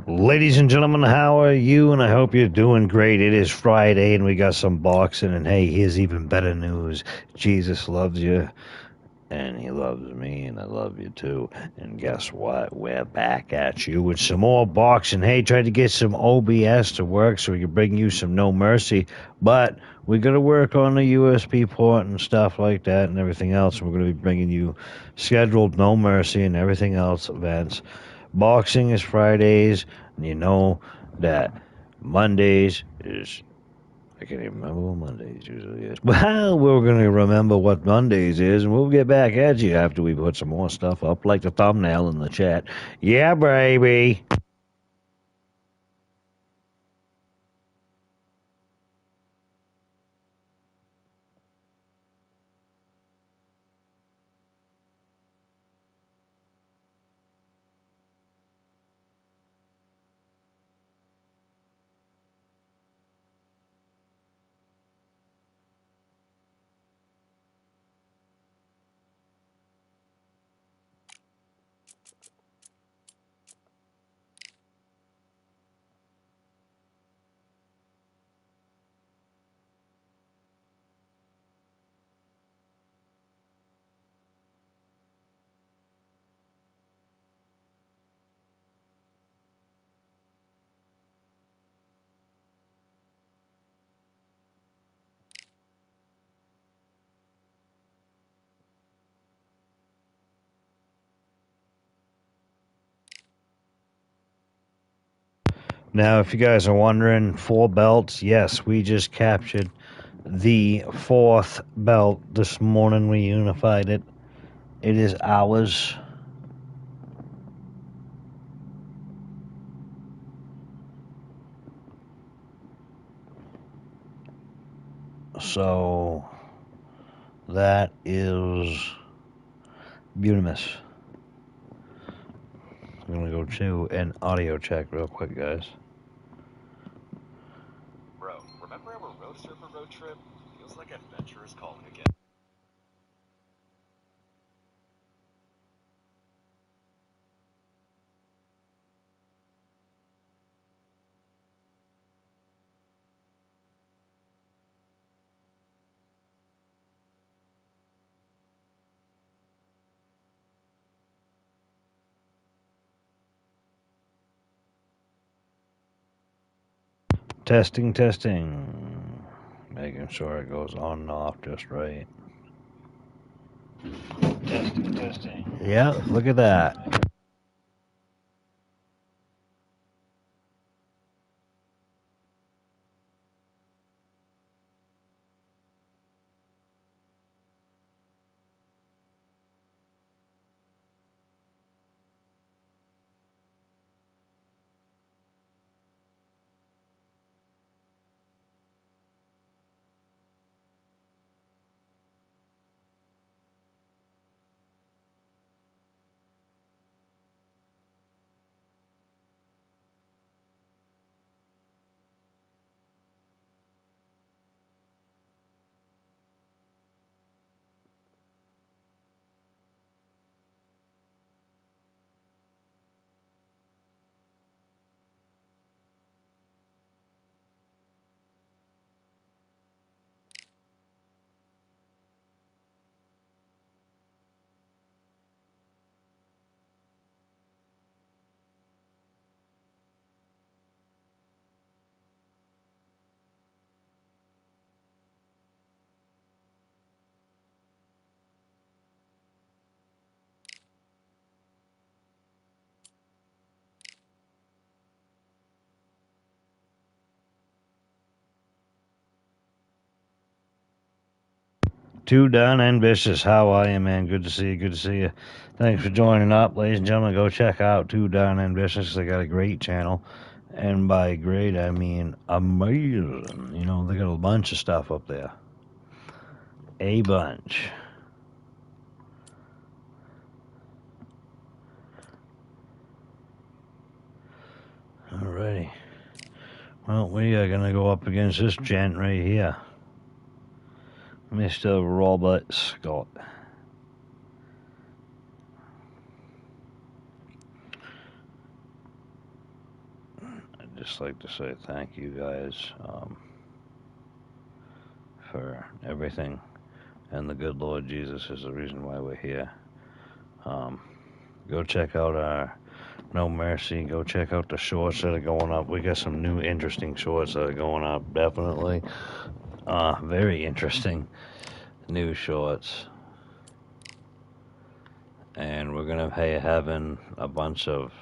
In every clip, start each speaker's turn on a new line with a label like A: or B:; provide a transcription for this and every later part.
A: Ladies and gentlemen, how are you? And I hope you're doing great. It is Friday and we got some boxing. And hey, here's even better news. Jesus loves you and he loves me and I love you too. And guess what? We're back at you with some more boxing. Hey, tried to get some OBS to work so we could bring you some No Mercy. But we're going to work on the USB port and stuff like that and everything else. We're going to be bringing you scheduled No Mercy and everything else events. Boxing is Fridays, and you know that Mondays is. I can't even remember what Mondays usually is. Well, we're going to remember what Mondays is, and we'll get back at you after we put some more stuff up, like the thumbnail in the chat. Yeah, baby. Now, if you guys are wondering, 4 belts, yes, we just captured the 4th belt this morning. We unified it. It is ours. So that is Bunimus. I'm gonna go to an audio check real quick, guys.
B: Bro, remember our road surfer road trip? Feels like adventure is calling again.
A: Testing, testing. Making sure it goes on and off just right. Testing, testing. Yeah, look at that. Too done and vicious. How are you, man? Good to see you. Good to see you. Thanks for joining up, ladies and gentlemen. Go check out Too Done and Vicious. They got a great channel. And by great, I mean amazing. You know, they got a bunch of stuff up there. A bunch. Alrighty. Well, we are going to go up against this gent right here. Mr. Robert Scott. just like to say thank you guys for everything. And the good Lord Jesus is the reason why we're here. Go check out our No Mercy. Go check out the shorts that are going up. We got some new interesting shorts that are going up, definitely. Very interesting new shorts. And we're going to be having a bunch of,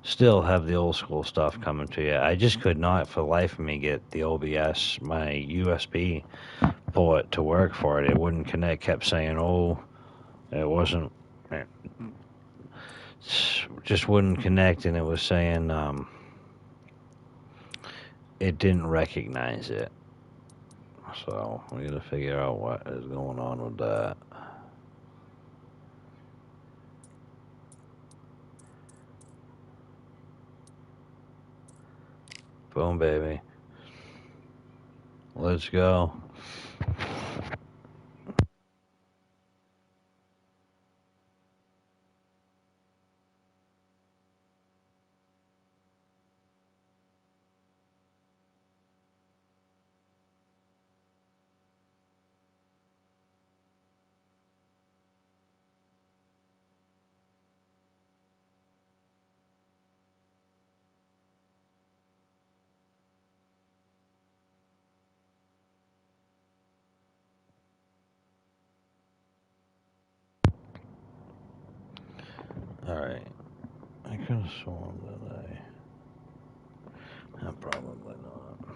A: still have the old school stuff coming to you. I just could not for the life of me get the OBS, my USB port to work for it. It wouldn't connect. Kept saying, oh, it wasn't, it just wouldn't connect. And it was saying it didn't recognize it. So we got to figure out what is going on with that. Boom, baby. Let's go. Alright. I could have sworn that probably not.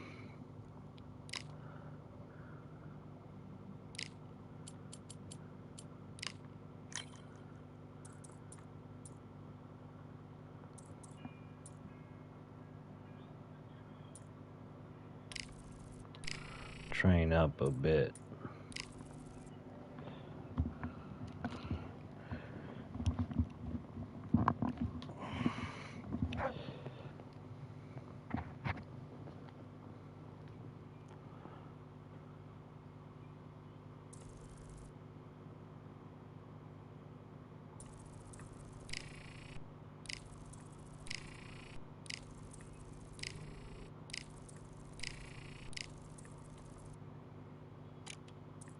A: Train up a bit.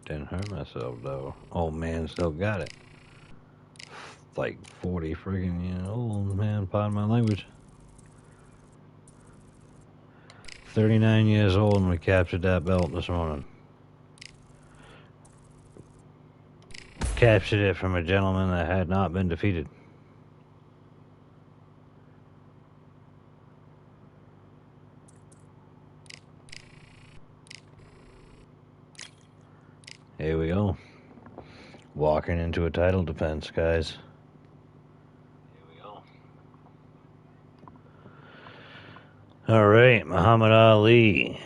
A: Didn't hurt myself though. Old man still got it. Like 40 friggin' years old, man. Pardon my language. 39 years old and we captured that belt this morning. Captured it from a gentleman that had not been defeated. Here we go. Walking into a title defense, guys. Here we go. All right, Muhammad Ali.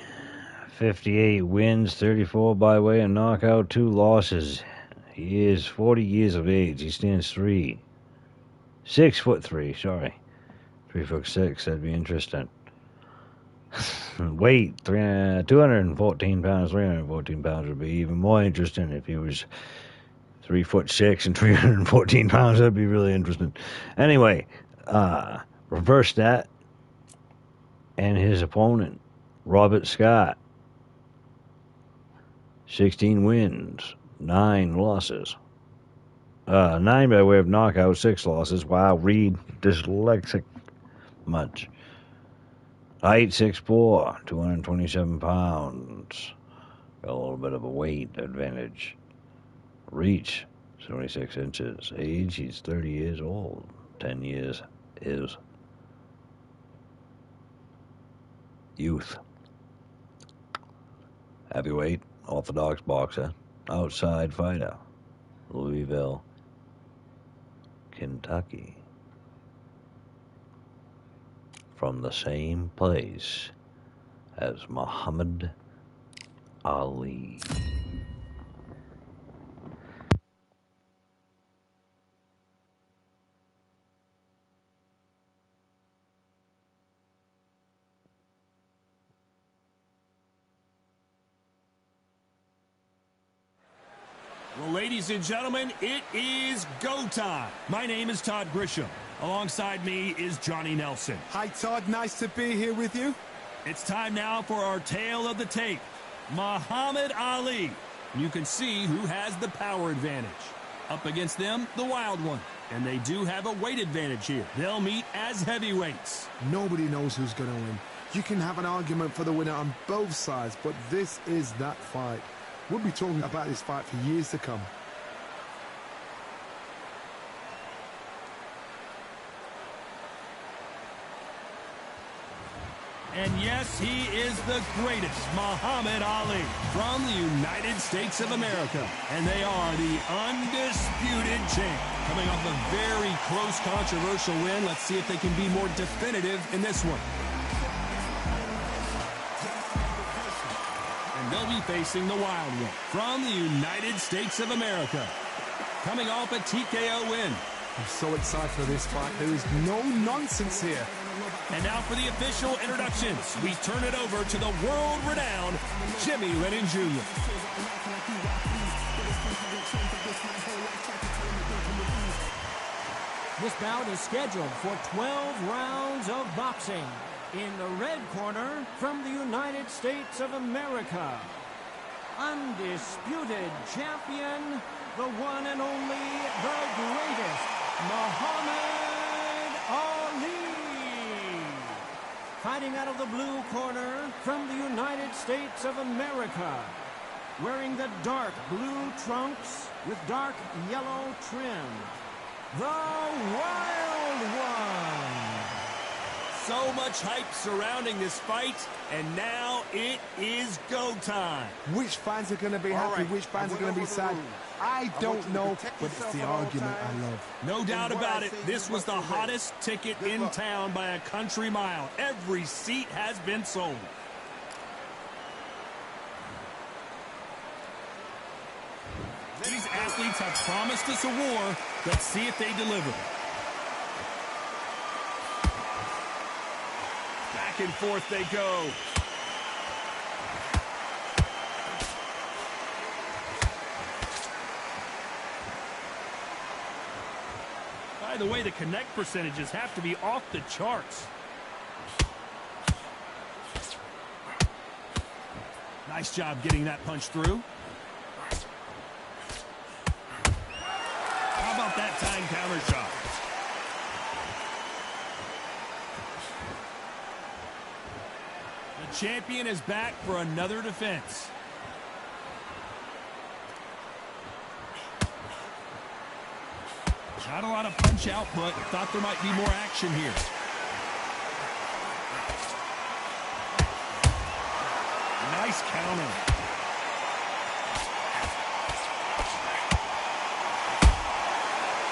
A: 58 wins, 34 by way of knockout, 2 losses. He is 40 years of age. He stands 6'3", sorry. 3'6", that'd be interesting. Weight, 214 pounds, 314 pounds would be even more interesting if he was 3'6" and 314 pounds. That'd be really interesting. Anyway, reverse that. And his opponent, Robert Scott, 16 wins, 9 losses. 9 by way of knockout, 6 losses. Wow, Reed, dyslexic much. Height, 6'4", 227 pounds. Got a little bit of a weight advantage. Reach, 76 inches. Age, he's 30 years old. 10 years is youth. Heavyweight, orthodox boxer, outside fighter, Louisville, Kentucky. From the same place as Muhammad Ali.
C: Well, ladies and gentlemen, it is go time. My name is Todd Grisham. Alongside me is Johnny Nelson.
D: Hi, Todd. Nice to be here with you.
C: It's time now for our tale of the tape. Muhammad Ali. You can see who has the power advantage. Up against them, the wild one. And they do have a weight advantage here. They'll meet as heavyweights.
D: Nobody knows who's going to win. You can have an argument for the winner on both sides, but this is that fight. We'll be talking about this fight for years to come.
C: And yes, he is the greatest, Muhammad Ali, from the United States of America. And they are the undisputed champ. Coming off a very close, controversial win, let's see if they can be more definitive in this one. And they'll be facing the wild one from the United States of America. Coming off a TKO win.
D: I'm so excited for this fight. There is no nonsense here.
C: And now for the official introductions. We turn it over to the world-renowned Jimmy Lennon Jr.
E: This bout is scheduled for 12 rounds of boxing. In the red corner, from the United States of America, undisputed champion, the one and only, the greatest, Muhammad Ali. Fighting out of the blue corner, from the United States of America, wearing the dark blue trunks with dark yellow trim, the Wild One.
C: So much hype surrounding this fight, and now it is go time.
D: Which fans are going to be happy, which fans are going to be sad? I don't know, but it's the argument I love.
C: No doubt about it, this was the hottest ticket in town by a country mile. Every seat has been sold. These athletes have promised us a war. Let's see if they deliver. Back and forth they go. By the way, the connect percentages have to be off the charts. Nice job getting that punch through. How about that time counter shot? The champion is back for another defense. Not a lot of punch output. Thought there might be more action here. Nice counter.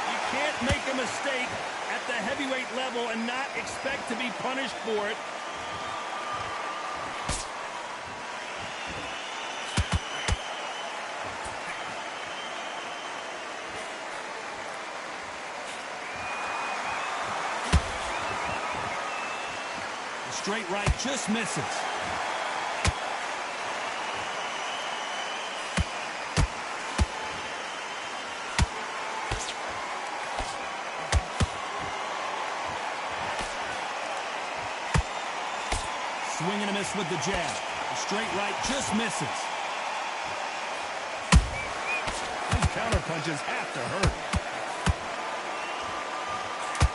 C: You can't make a mistake at the heavyweight level and not expect to be punished for it. Straight right just misses. Swing and a miss with the jab. The straight right just misses. Those counter punches have to hurt.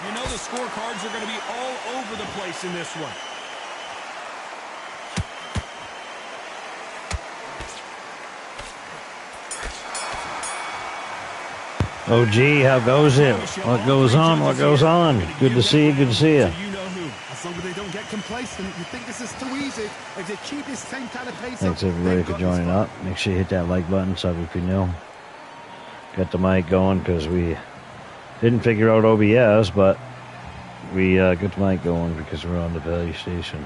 C: You know the scorecards are going to be all over the place in this one.
A: Oh, gee, how goes it? What goes on? What goes on? Good to see you. Good to see you.
D: As long as they don't get complacent, you think this is too easy. If they keep this same kind of pace
A: Thanks,
D: up,
A: everybody, for joining up. Make sure you hit that like button, sub if you're new. Got the mic going because we didn't figure out OBS, but we got the mic going because we're on the value station.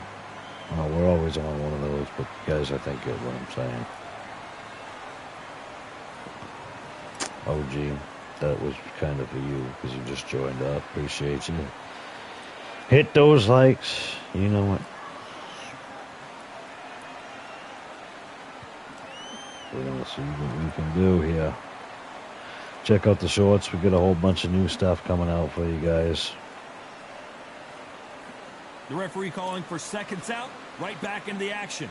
A: Well, we're always on one of those, but you guys, I think, get what I'm saying. Oh, gee. That was kind of for you because you just joined up. Appreciate you. Hit those likes. You know what? We're going to see what we can do here. Check out the shorts. We got a whole bunch of new stuff coming out for you guys.
C: The referee calling for seconds out, right back into the action.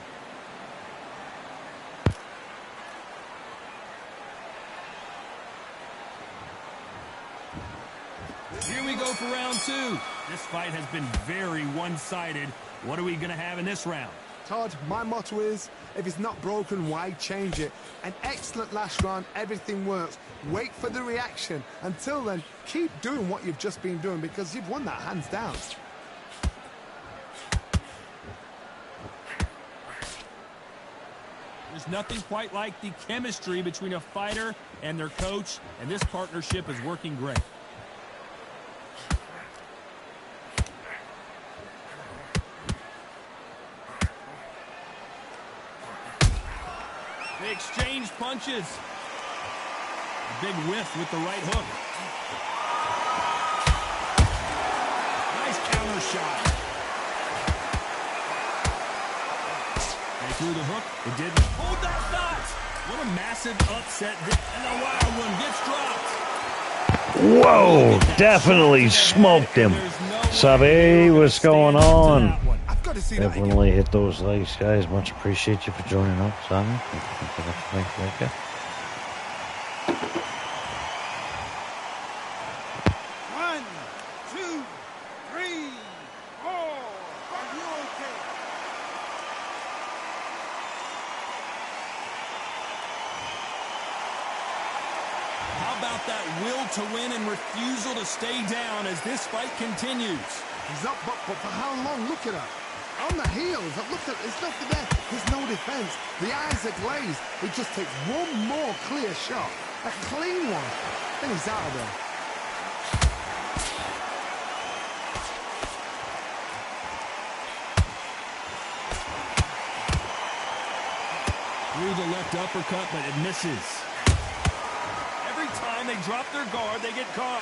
C: Here we go for round two. This fight has been very one-sided. What are we going to have in this round?
D: Todd, my motto is, if it's not broken, why change it? An excellent last round, everything works. Wait for the reaction. Until then, keep doing what you've just been doing because you've won that hands down.
C: There's nothing quite like the chemistry between a fighter and their coach, and this partnership is working great. They exchange punches. A big whiff with the right hook. Nice counter shot. They threw the hook. It didn't. Hold that thought. What a massive upset. And a wild one gets dropped.
A: Whoa, definitely smoked him. Sabi, what's going on? Definitely hit those likes, guys. Much appreciate you for joining up, Simon. Thank you.
E: One, two, three, four. Are you okay?
C: How about that will to win and refusal to stay down as this fight continues?
D: He's up, but for how long? Look at her. On the heels. Look at, there's nothing there. There's no defense. The eyes are glazed. It just takes one more clear shot. A clean one. Then he's out of there.
C: Through the left uppercut, but it misses. Every time they drop their guard, they get caught.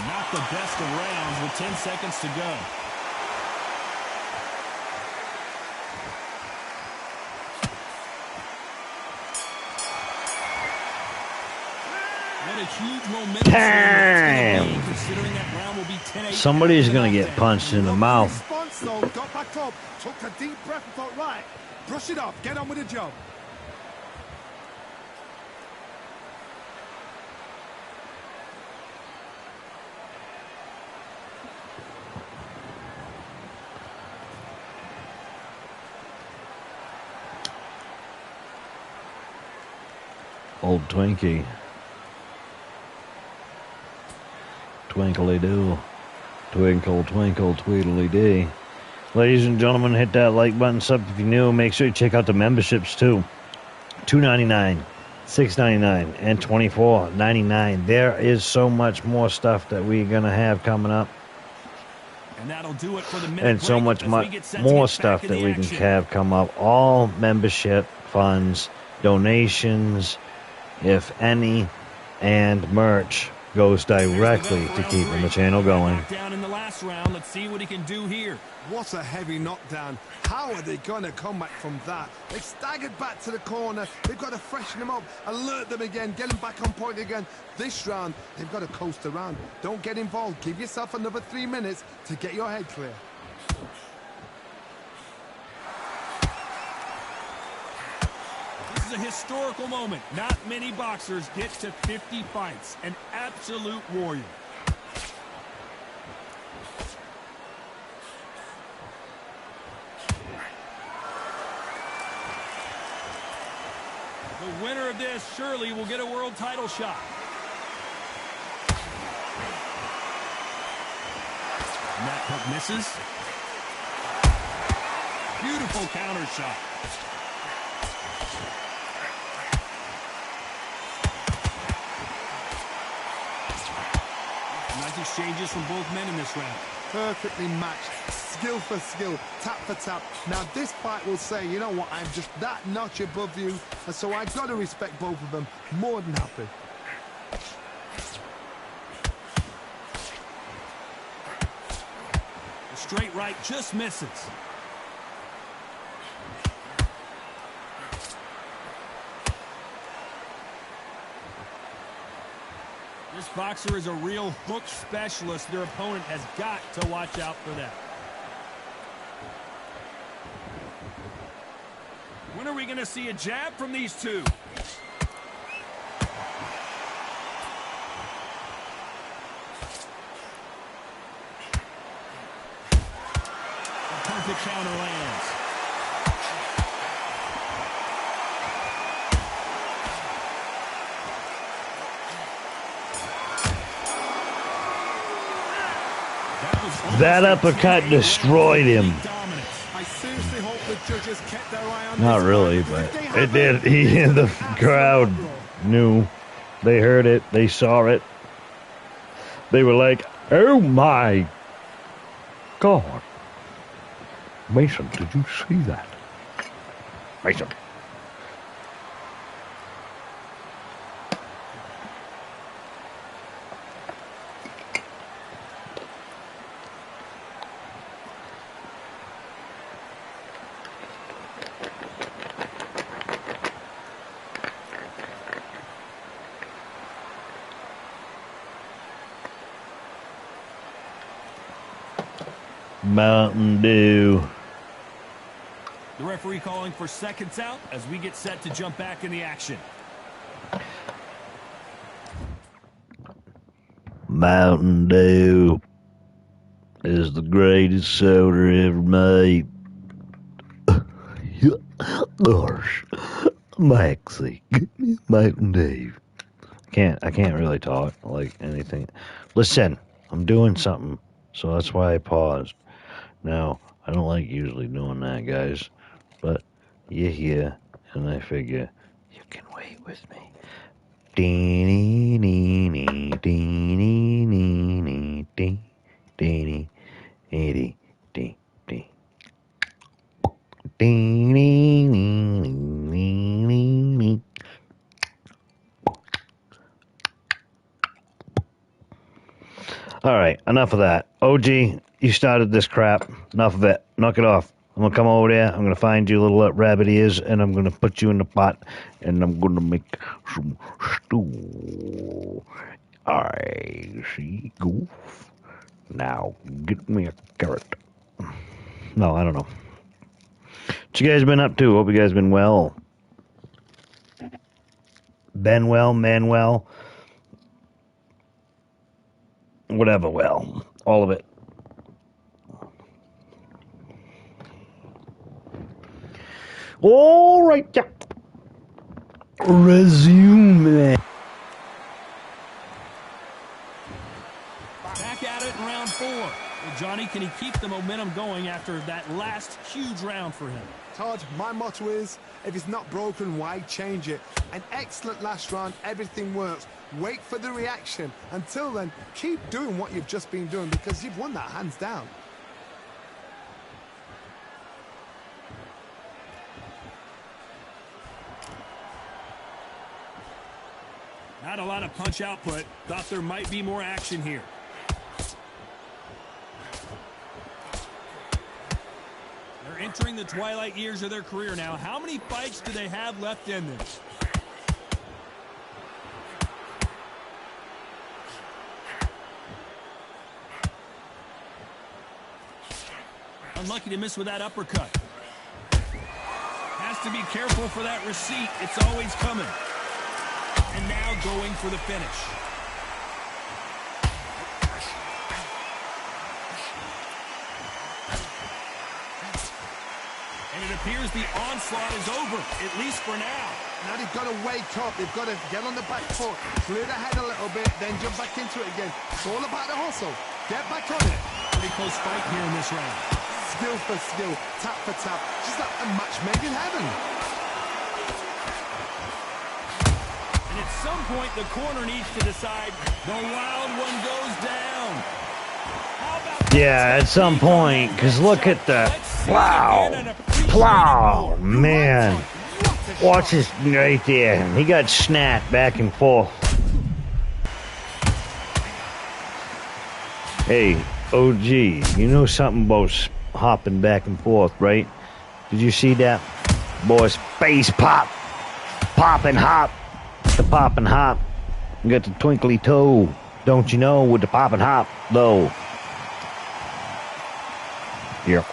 C: Not the best of rounds with 10 seconds to go. What a huge momentum.
A: Damn.
C: Considering that round will be 10-8.
A: Somebody's going to get punched in the mouth.
D: Response though, got back up, took a deep breath and thought, right, brush it off, get on with the job.
A: Old Twinkie. Twinkly-doo. Twinkle, twinkle, tweedly-dee. Ladies and gentlemen, hit that like button, sub if you're new. Make sure you check out the memberships, too. $2.99, $6.99, and $24.99. There is so much more stuff that we're going to have coming up.
C: And that'll do it for the minute
A: And so
C: break
A: much
C: as we get set to
A: more
C: get back
A: stuff
C: in
A: that
C: the
A: we can
C: action.
A: have come up. All membership funds, donations, if any, and merch goes directly to keeping the channel going.
C: Down in the last round. Let's see what he can do here.
D: What a heavy knockdown. How are they going to come back from that? They've staggered back to the corner. They've got to freshen them up, alert them again, get them back on point again. This round, they've got to coast around. Don't get involved. Give yourself another 3 minutes to get your head clear.
C: This is a historical moment. Not many boxers get to 50 fights. An absolute warrior. The winner of this surely will get a world title shot. And that hook misses. Beautiful counter shot. Nice exchanges from both men in this round.
D: Perfectly matched, skill for skill, tap for tap. Now this fight will say, you know what, I'm just that notch above you, and so I got to respect both of them. More than happy.
C: The straight right just misses. This boxer is a real hook specialist. Their opponent has got to watch out for that. When are we going to see a jab from these two? A perfect counter lands.
A: That uppercut destroyed him.
D: I seriously hope the judges kept their eye on
A: Not
D: this
A: really,
D: one.
A: but
D: If they
A: it did.
D: haven't,
A: He in the
D: that's
A: crowd
D: not, bro.
A: knew. They heard it. They saw it. They were like, "Oh my God, Mason! Did you see that, Mason?" Mountain Dew.
C: The referee calling for seconds out as we get set to jump back in the action.
A: Mountain Dew is the greatest soda ever made. Gosh, Maxie, get me a Mountain Dew. I can't really talk like anything. Listen, I'm doing something, so that's why I paused. Now, I don't like usually doing that, guys, but you're here, and I figure you can wait with me. Deeny, deeny, deeny, deeny, deeny, deeny, deeny, deeny, deeny, deeny. All right, enough of that. OG, you started this crap. Enough of it. Knock it off. I'm gonna come over there. I'm gonna find you little rabbit ears, and I'm gonna put you in the pot, and I'm gonna make some stew. I see goof. Now get me a carrot. No, I don't know. What you guys been up to? Hope you guys been well. Been well, man well. Whatever well. All of it. All right, yeah. Resume.
C: Back at it in round 4. Well, Johnny, can he keep the momentum going after that last huge round for him?
D: Todd, my motto is, if it's not broken, why change it? An excellent last round, everything works. Wait for the reaction. Until then, keep doing what you've just been doing because you've won that hands down.
C: Not a lot of punch output. Thought there might be more action here. They're entering the twilight years of their career now. How many fights do they have left in them? Unlucky to miss with that uppercut. Has to be careful for that receipt. It's always coming. And now going for the finish. And it appears the onslaught is over, at least for now.
D: Now they've got to wake up. They've got to get on the back foot, clear the head a little bit, then jump back into it again. It's all about the hustle. Get back on it.
C: Pretty close fight here in this round.
D: Skill for skill, tap for tap. Just like a match made in heaven.
C: And at some point, the corner needs to decide the wild one goes down. How about
A: Yeah, at some point, because look at the plow, man. Watch this right there. He got snapped back and forth. Hey, OG, you know something about hopping back and forth, right? Did you see that? Boy's face pop, pop and hop, the pop and hop. You got the twinkly toe. Don't you know with the pop and hop, though? Here.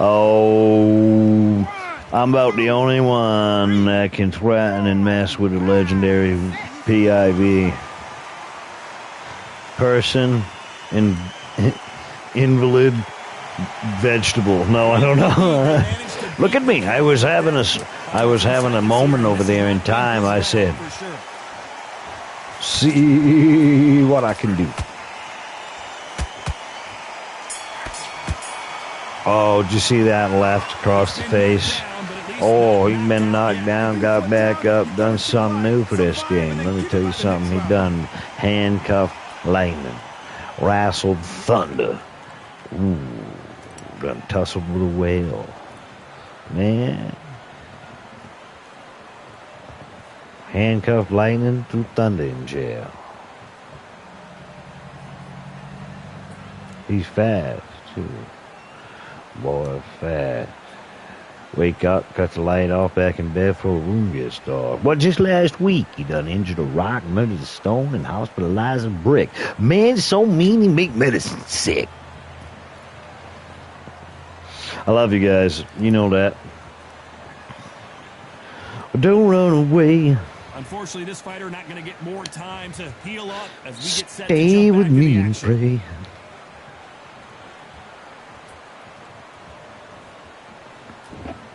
A: Oh, I'm about the only one that can threaten and mess with a legendary PIV. Person, invalid, vegetable. No, I don't know. Look at me. I was having a moment over there in time. I said, see what I can do. Oh, did you see that left across the face? Oh, he been knocked down, got back up, done something new for this game. Let me tell you something. He done handcuffed lightning, wrestled thunder. Ooh, done tussled with a whale. Man. Handcuffed lightning through thunder in jail. He's fast, too. Boy, fast. Wake up, cut the light off, back in bed before the room gets dark. Well, just last week, he done injured a rock, murdered a stone, and hospitalized a brick. Man, so mean he make medicine sick. I love you guys. You know that. Don't run away.
C: Unfortunately, this fighter not going to get more time to heal up as we get set to
A: Stay
C: jump
A: with
C: back in
A: me
C: the
A: and
C: action.
A: pray.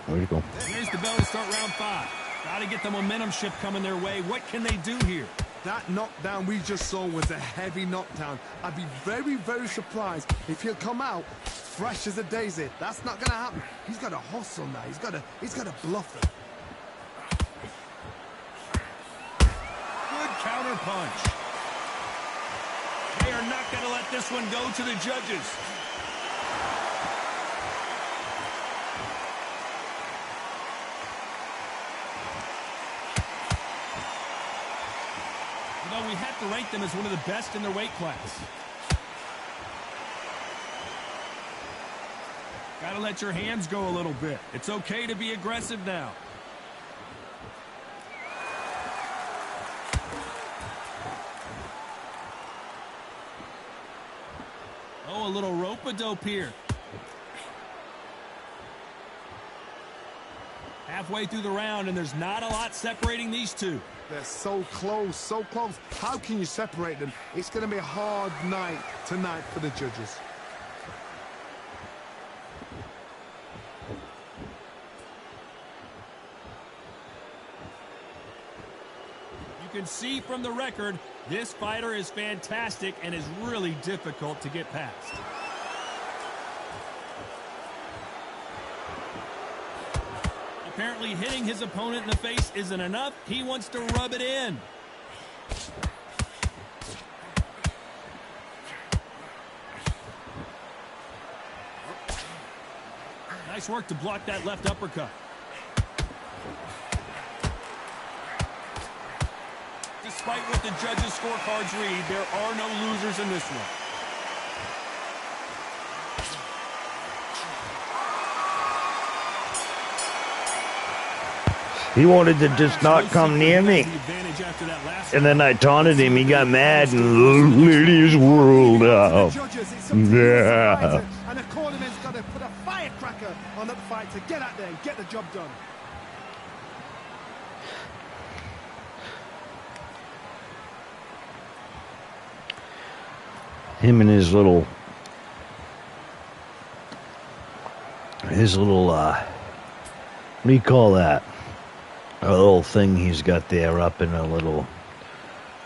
A: Where'd you go?
C: Here's the bell to start round 5. Got to get the momentum shift coming their way. What can they do here?
D: That knockdown we just saw was a heavy knockdown. I'd be very, very surprised if he'll come out fresh as a daisy. That's not going to happen. He's got to hustle now. He's got to bluff it.
C: Good counter punch. They are not going to let this one go to the judges. You know, we have to rank them as one of the best in their weight class. Got to let your hands go a little bit. It's okay to be aggressive now. Oh, a little rope-a-dope here. Halfway through the round, and there's not a lot separating these two.
D: They're so close, so close. How can you separate them? It's going to be a hard night tonight for the judges.
C: You can see from the record, this fighter is fantastic and is really difficult to get past. Apparently hitting his opponent in the face isn't enough. He wants to rub it in. Nice work to block that left uppercut. Despite what the judges' scorecards read, there are no losers in this one.
A: He wanted to just not come near me. And then I taunted him. He got mad and lit his world up. Yeah.
D: And the cornerman's got to put a firecracker on that fight to get out there and get the job done.
A: Him and his little, what do you call that? A little thing he's got there up in a little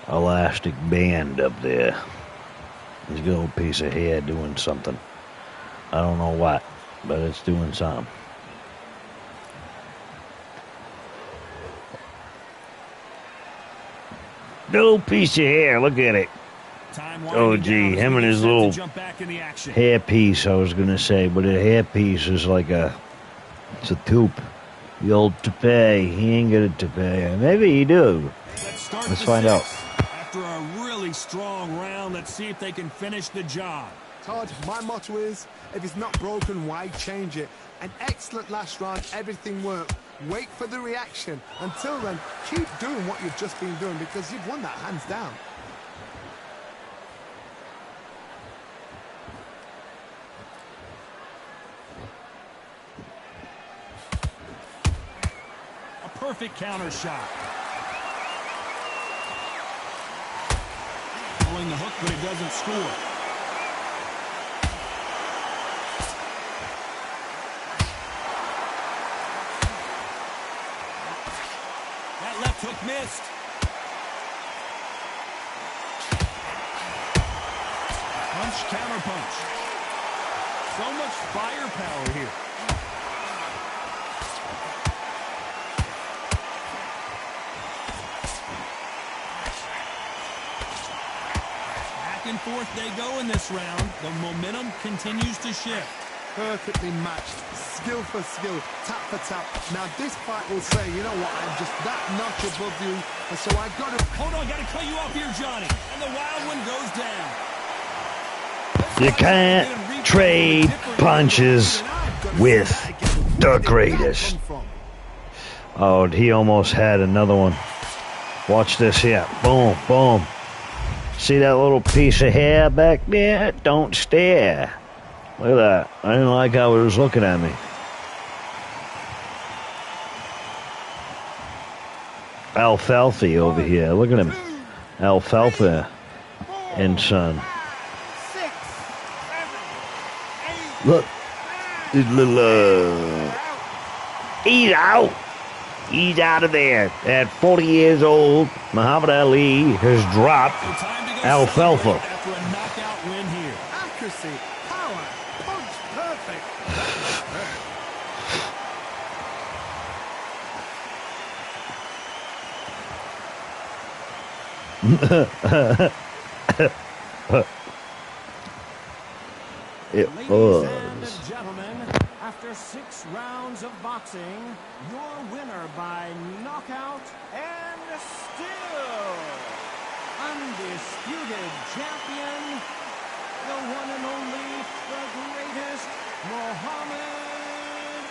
A: elastic band up there. He's got a little piece of hair doing something. I don't know what, but it's doing something. Little piece of hair, look at it. Oh, gee, him and his little hair piece, I was going to say, but a hair piece is like it's a tube. The old toupee. He ain't got a toupee. Maybe he do. Let's find out.
C: After a really strong round, let's see if they can finish the job.
D: Todd, my motto is, if it's not broken, why change it? An excellent last round, everything worked. Wait for the reaction. Until then, keep doing what you've just been doing because you've won that hands down.
C: perfect counter shot. Pulling the hook, but it doesn't score. That left hook missed. Punch, counter punch. So much firepower here. Back and forth they go in this round. The momentum continues to shift.
D: Perfectly matched, skill for skill, tap for tap. Now this fight will say, you know what, I'm just that notch above you, and so I got to...
C: Hold on, got to cut you off here, Johnny. And the wild one goes down.
A: You can't trade punches with the greatest. Oh, he almost had another one. Watch this here. Boom, boom. See that little piece of hair back there? Don't stare. Look at that. I didn't like how it was looking at me. Alfalfa over here. Look at him. Alfalfa and son. Look. He's little, he's out. He's out of there. At 40 years old, Muhammad Ali has dropped Alfalfa.
C: After a knockout win here.
D: Accuracy, power, punch, perfect.
A: It
E: Ladies
A: was.
E: and gentlemen, after 6 rounds of boxing, your winner by knockout and still undisputed champion, the one and only, the greatest, Muhammad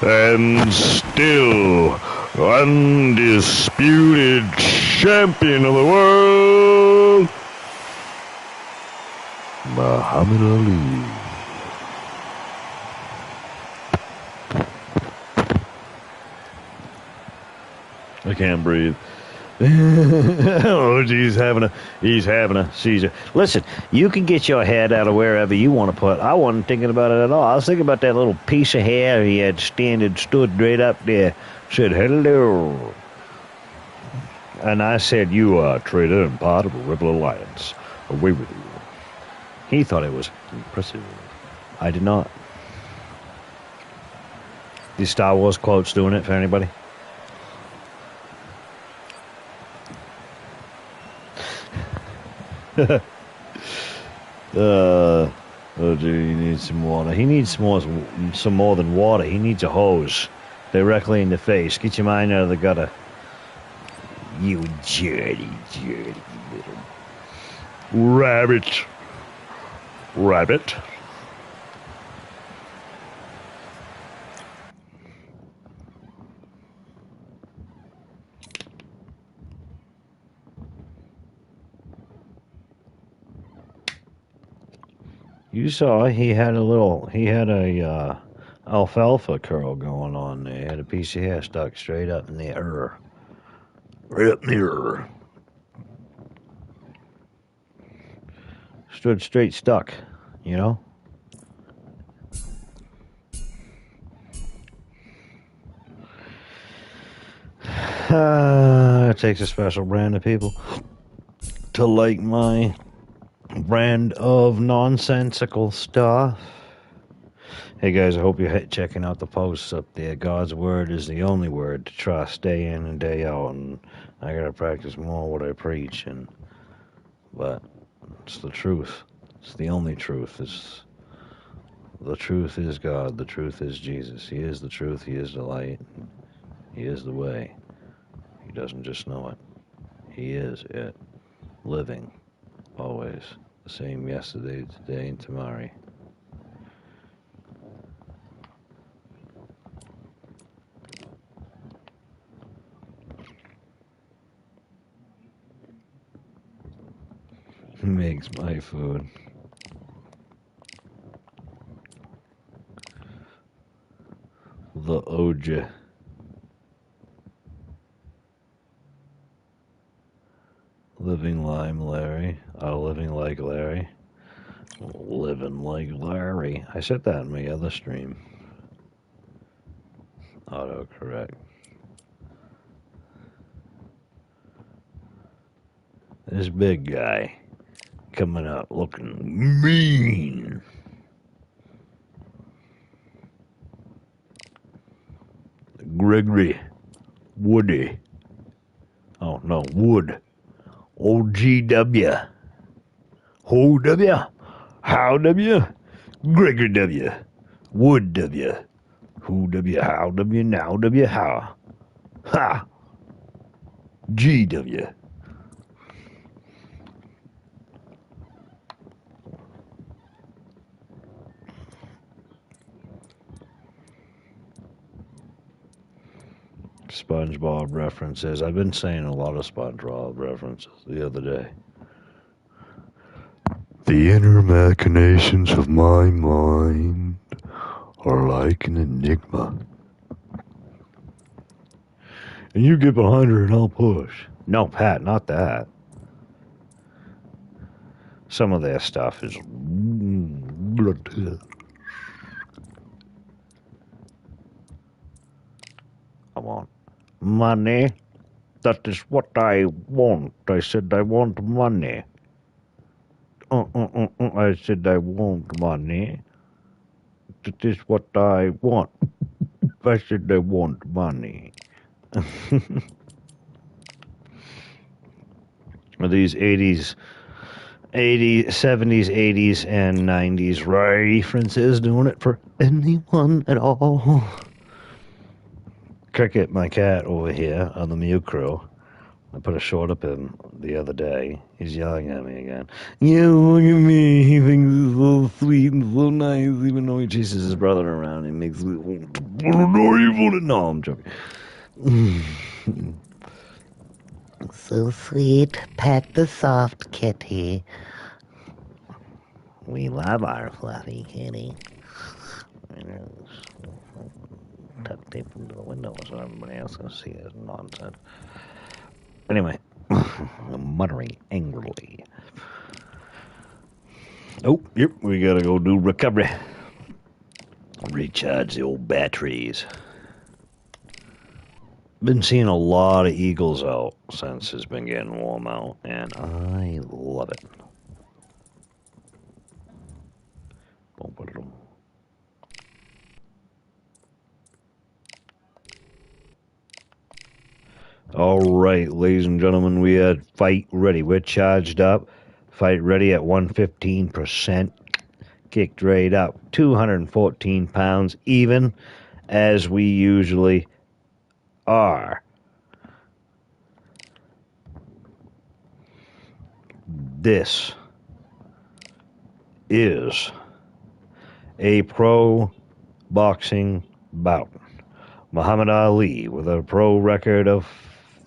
E: Ali.
A: And still undisputed champion of the world, Muhammad Ali. I can't breathe. Oh, geez, he's having a seizure. Listen, you can get your head out of wherever you want to put. I wasn't thinking about it at all. I was thinking about that little piece of hair he had stood right up there, said hello. And I said, you are trader and part of the Rebel Alliance. Away with you. He thought it was impressive. I did not. These Star Wars quotes doing it for anybody? Oh, gee, he needs some water. He needs some more than water. He needs a hose directly in the face. Get your mind out of the gutter. You dirty little rabbit. Rabbit. You saw he had a alfalfa curl going on there. He had a piece of hair stuck straight up in the air. Right up there. Stood straight stuck, you know? It takes a special brand of people to like my brand of nonsensical stuff. Hey guys, I hope you're checking out the posts up there. God's word is the only word to trust day in and day out, and I gotta practice more what I preach. But it's the truth. It's the only truth. The truth is God. The truth is Jesus. He is the truth. He is the light. He is the way. He doesn't just know it. He is it. Living. Always. The same yesterday, today, and tomorrow. Makes my food. OJ. Living Lime Larry. Living like Larry. Living like Larry. I said that in my other stream. Autocorrect. This big guy coming up looking mean. Gregory. Woody. Oh, no, Wood. OGW. Who W? How W? Gregor W. Wood W. Who W? How W? Now W. How? Ha! GW. SpongeBob references. I've been saying a lot of SpongeBob references the other day. The inner machinations of my mind are like an enigma. And you get behind her and I'll push. No, Pat, not that. Some of their stuff is... I want money. That is what I want. I said I want money. I said I want money. That is what I want. I said I want money. These 80s, 70s, 80s, and 90s references, doing it for anyone at all. Cricket, my cat over here on the Mew Crew, I put a short up him the other day. He's yelling at me again. Yeah, look at me. He thinks he's so sweet and so nice, even though he chases his brother around. He makes me... No, I'm joking.
F: So sweet, pet the soft kitty. We love our fluffy kitty. Tuck tape into the window so everybody else can see this nonsense. Anyway, muttering angrily. Oh, yep, we gotta go do recovery. Recharge the old batteries. Been seeing a lot of eagles out since it's been getting warm out, and I love it. All right, ladies and gentlemen, we had fight ready. We're charged up. Fight ready at 115%. Kicked right up. 214 pounds, even as we usually are. This is a pro boxing bout. Muhammad Ali with a pro record of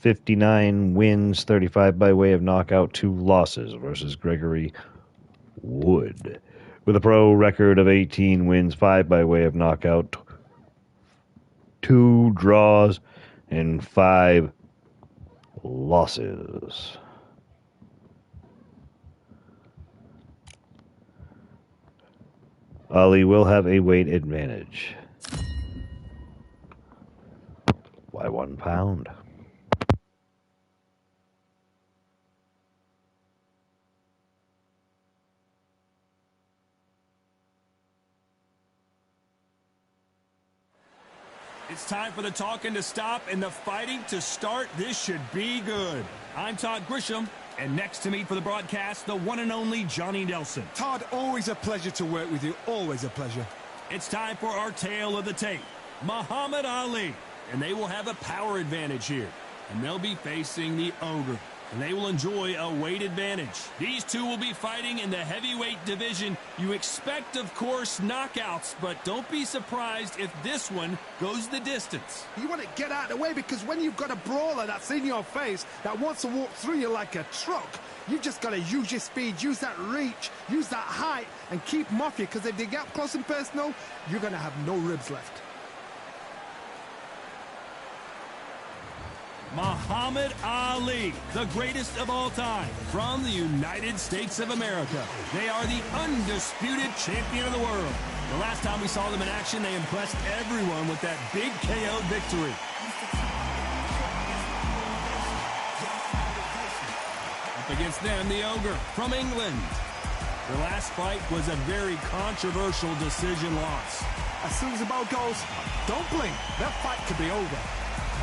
F: 59 wins, 35 by way of knockout, 2 losses versus Gregory Wood with a pro record of 18 wins, 5 by way of knockout, 2 draws, and 5 losses. Ali will have a weight advantage by 1 pound.
C: It's time for the talking to stop and the fighting to start. This should be good. I'm Todd Grisham, and next to me for the broadcast, the one and only Johnny Nelson.
D: Todd, always a pleasure to work with you. Always a pleasure.
C: It's time for our tale of the tape. Muhammad Ali, and they will have a power advantage here. And they'll be facing the Ogre, and they will enjoy a weight advantage. These two will be fighting in the heavyweight division. You expect, of course, knockouts, but don't be surprised if this one goes the distance.
D: You want to get out of the way, because when you've got a brawler that's in your face, that wants to walk through you like a truck, you've just got to use your speed, use that reach, use that height, and keep them off you, because if they get up close and personal, you're going to have no ribs left.
C: Muhammad Ali, the greatest of all time, from the United States of America. They are the undisputed champion of the world. The last time we saw them in action, they impressed everyone with that big KO victory. Up against them, the Ogre from England. Their last fight was a very controversial decision loss.
D: As soon as the ball goes, don't blink. That fight could be over.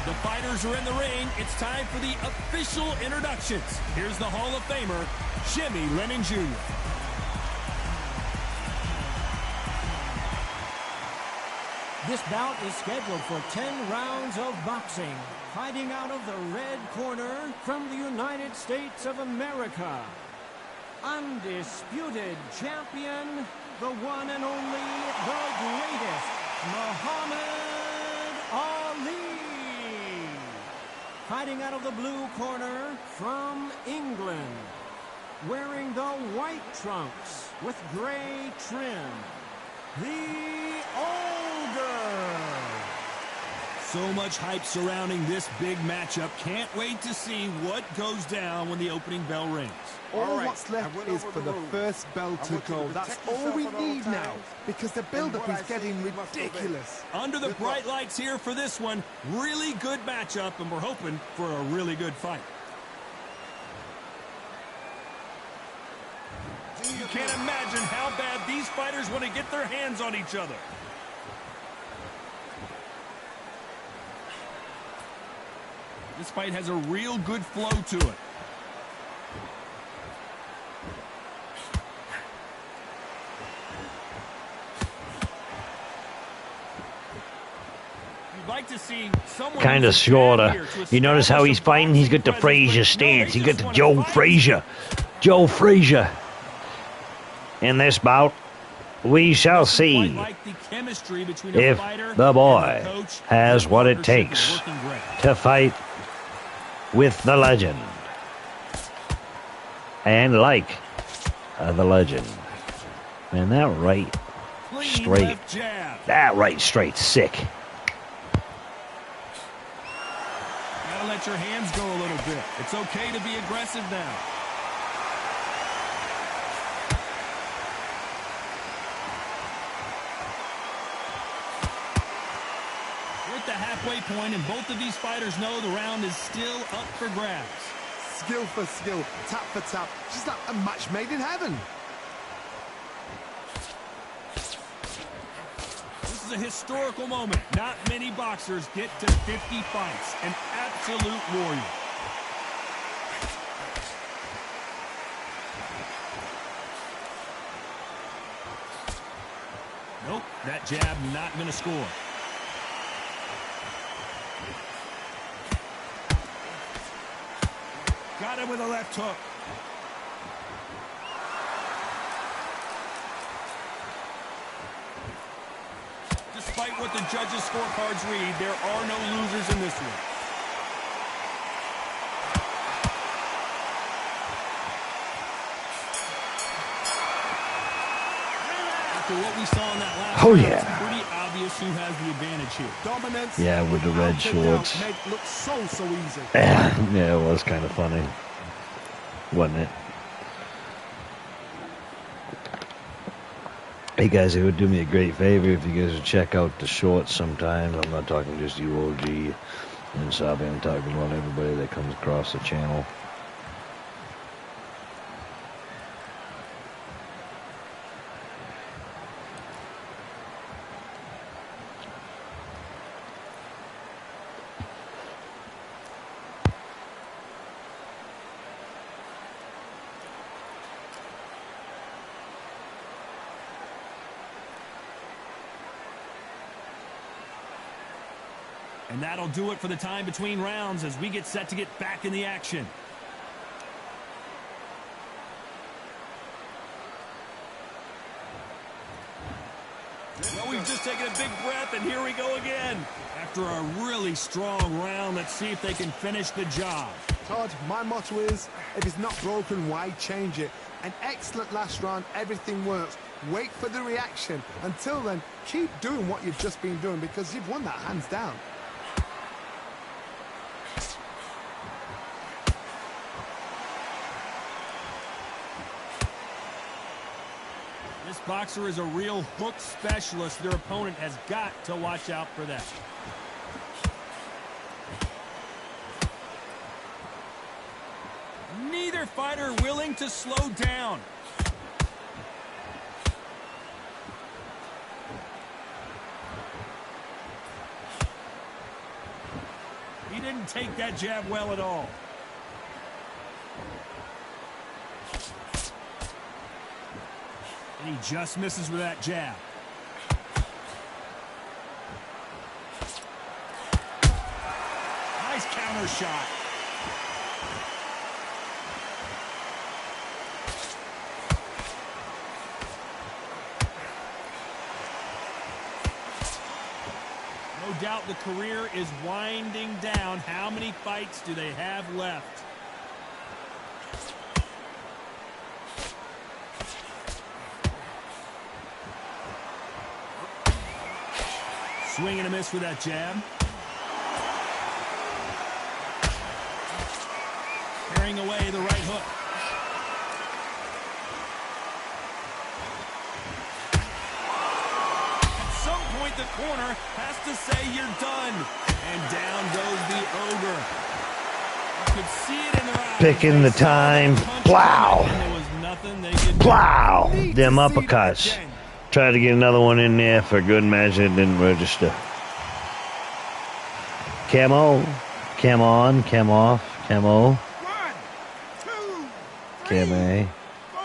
C: The fighters are in the ring. It's time for the official introductions. Here's the Hall of Famer, Jimmy Lennon Jr.
E: This bout is scheduled for 10 rounds of boxing. Fighting out of the red corner from the United States of America. Undisputed champion, the one and only, the greatest, Muhammad Ali. Fighting out of the blue corner from England. Wearing the white trunks with gray trim. The Ogre.
C: So much hype surrounding this big matchup. Can't wait to see what goes down when the opening bell rings.
D: All what's left is for the first bell to go. That's all we need now, because the build-up is getting ridiculous.
C: Under the bright lights here for this one. Really good matchup, and we're hoping for a really good fight. You can't imagine how bad these fighters want to get their hands on each other. This fight has a real good flow to it. You'd like to see someone
F: Kind of shorter. You notice how he's fighting? He's got the Frazier stance. He got the Joe Frazier. Joe Frazier. In this bout, we shall see if the boy has what it takes to fight with the legend. And like the legend. Man, that right straight. That right straight sick.
C: Gotta let your hands go a little bit. It's okay to be aggressive now. The halfway point, and both of these fighters know the round is still up for grabs.
D: Skill for skill, tap for tap, just like a match made in heaven.
C: This is a historical moment. Not many boxers get to 50 fights. An absolute warrior. Nope, that jab not going to score. Got him with a left hook. Despite what the judges' scorecards read, there are no losers in this one. After what we saw in that last round, it's pretty obvious who has the advantage here.
D: Dominance.
F: Yeah, with the red shorts.
D: Made it look so easy.
F: Yeah, it was kind of funny, wasn't it? Hey guys, it would do me a great favor if you guys would check out the shorts sometimes. I'm not talking just you, OG and Sabi. I'm talking about everybody that comes across the channel.
C: And that'll do it for the time between rounds as we get set to get back in the action. Well, we've just taken a big breath, and here we go again. After a really strong round, let's see if they can finish the job.
D: Todd, my motto is, if it's not broken, why change it? An excellent last round, everything works. Wait for the reaction. Until then, keep doing what you've just been doing, because you've won that hands down.
C: This boxer is a real hook specialist. Their opponent has got to watch out for that. Neither fighter willing to slow down. He didn't take that jab well at all. And he just misses with that jab. Nice counter shot. No doubt the career is winding down. How many fights do they have left? Swing and a miss with that jab. Carrying away the right hook. At some point, the corner has to say you're done. And down goes the Ogre. You could see it in their eyes.
A: Picking the time. Plow.
C: There was nothing they could do.
A: Plow. Them uppercuts. Tried to get another one in there for good measure. It didn't register. Camo. Cam on. Cam off. Camo.
D: 1, 2, 3,
A: Cam A.
D: 4.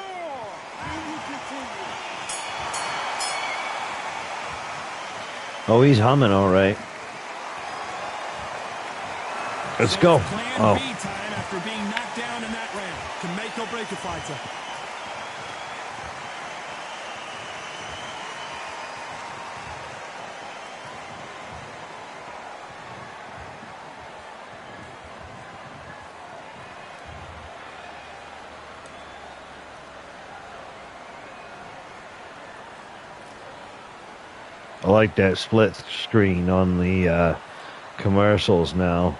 D: And you continue.
A: Oh, he's humming all right. Let's go.
C: Plan
A: Oh.
C: B time after being knocked down in that round.
D: Can make or break a fighter.
A: I like that split screen on the commercials now.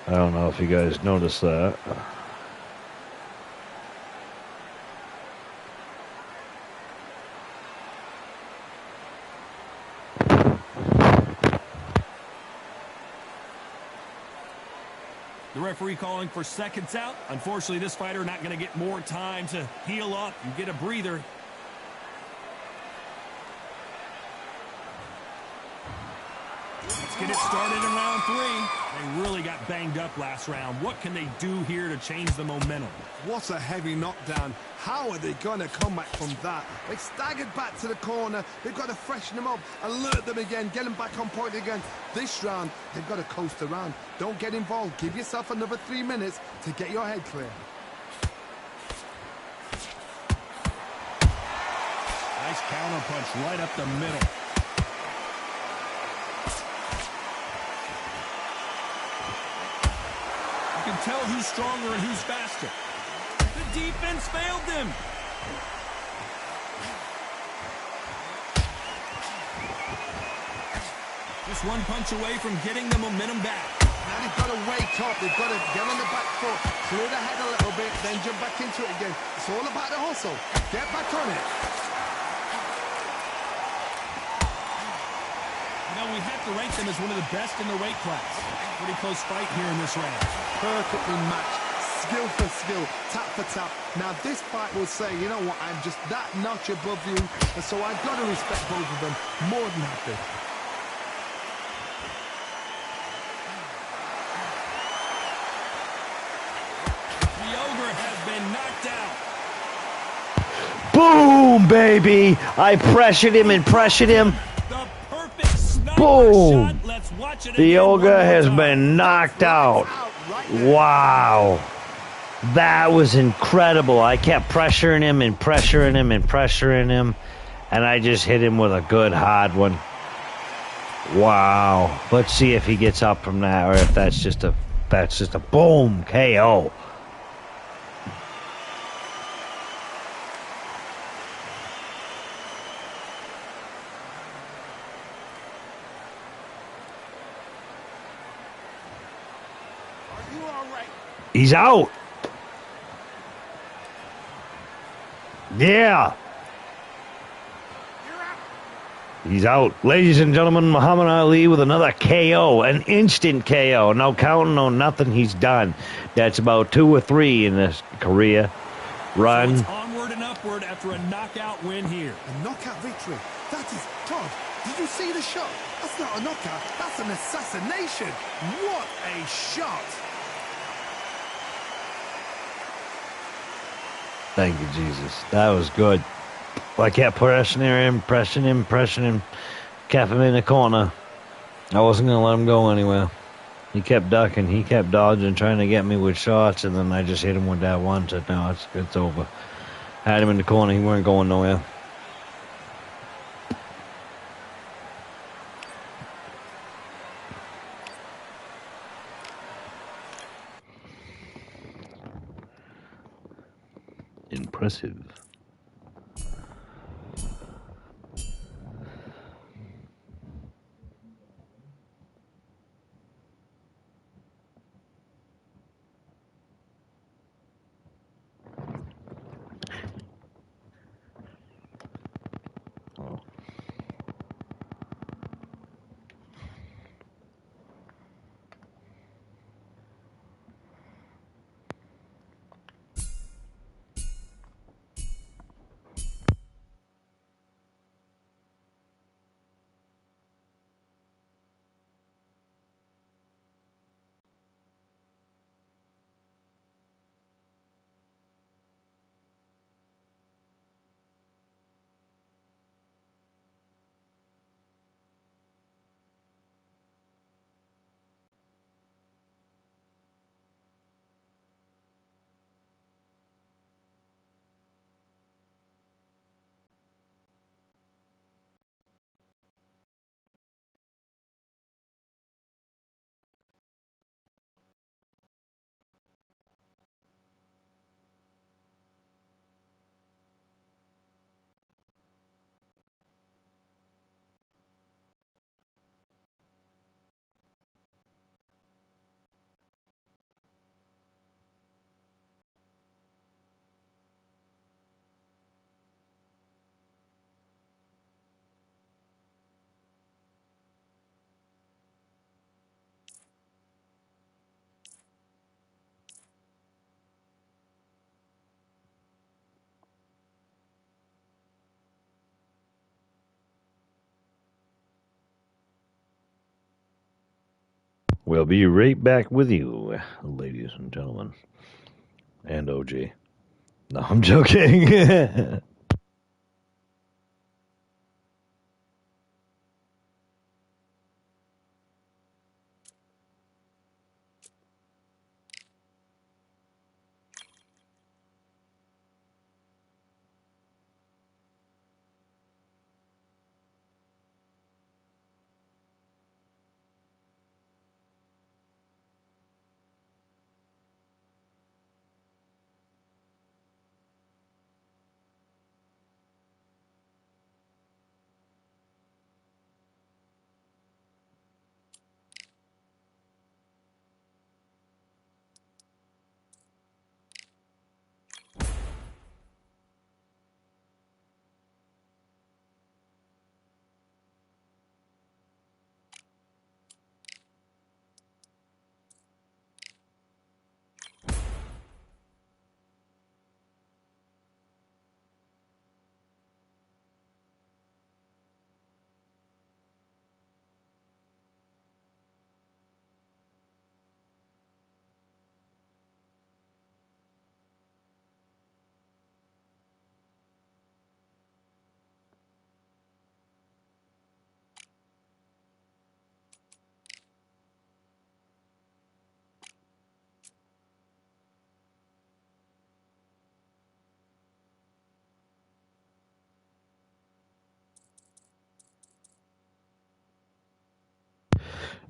A: I don't know if you guys noticed that.
C: The referee calling for seconds out. Unfortunately, this fighter not going to get more time to heal up and get a breather. Let's get it started in round 3. They really got banged up last round. What can they do here to change the momentum?
D: What a heavy knockdown. How are they going to come back from that? They staggered back to the corner. They've got to freshen them up, alert them again, get them back on point again. This round, they've got to coast around. Don't get involved. Give yourself another 3 minutes to get your head clear.
C: Nice counter punch right up the middle. You can tell who's stronger and who's faster. The defense failed them. Just one punch away from getting the momentum back.
D: Now they've got to wake up. They've got to get on the back foot, clear the head a little bit, then jump back into it again. It's all about the hustle. Get back on it.
C: You know, we have to rank them as one of the best in the weight class. Pretty close fight here in this round.
D: Perfectly matched, skill for skill, tap for tap. Now this fight will say, you know what, I'm just that notch above you, and so I've got to respect both of them more than happy.
C: The Ogre has been knocked out.
A: Boom, baby! I pressured him and pressured him.
C: The perfect sniper
A: Boom!
C: shot. Let's watch it
A: The
C: again one
A: Ogre
C: more
A: has
C: time.
A: been knocked out.
D: Right there.
A: Wow. That was incredible. I kept pressuring him and pressuring him and pressuring him, and I just hit him with a good hard one. Wow. Let's see if he gets up from that, or if that's just a boom KO.
D: Are you all right?
A: He's out.
F: Yeah. He's out. Ladies and gentlemen, Muhammad Ali with another KO, an instant KO. No counting, no nothing. He's done. That's about 2 or 3 in this career run.
C: So it's onward and upward after a knockout win here.
D: A knockout victory. That is, Todd, did you see the shot? That's not a knockout. That's an assassination. What a shot.
F: Thank you, Jesus. That was good. I kept pressing him, kept him in the corner. I wasn't going to let him go anywhere. He kept ducking, he kept dodging, trying to get me with shots, and then I just hit him with that one. Said, no, it's over. Had him in the corner, he weren't going nowhere. Impressive. We'll be right back with you, ladies and gentlemen. And OG. No, I'm joking.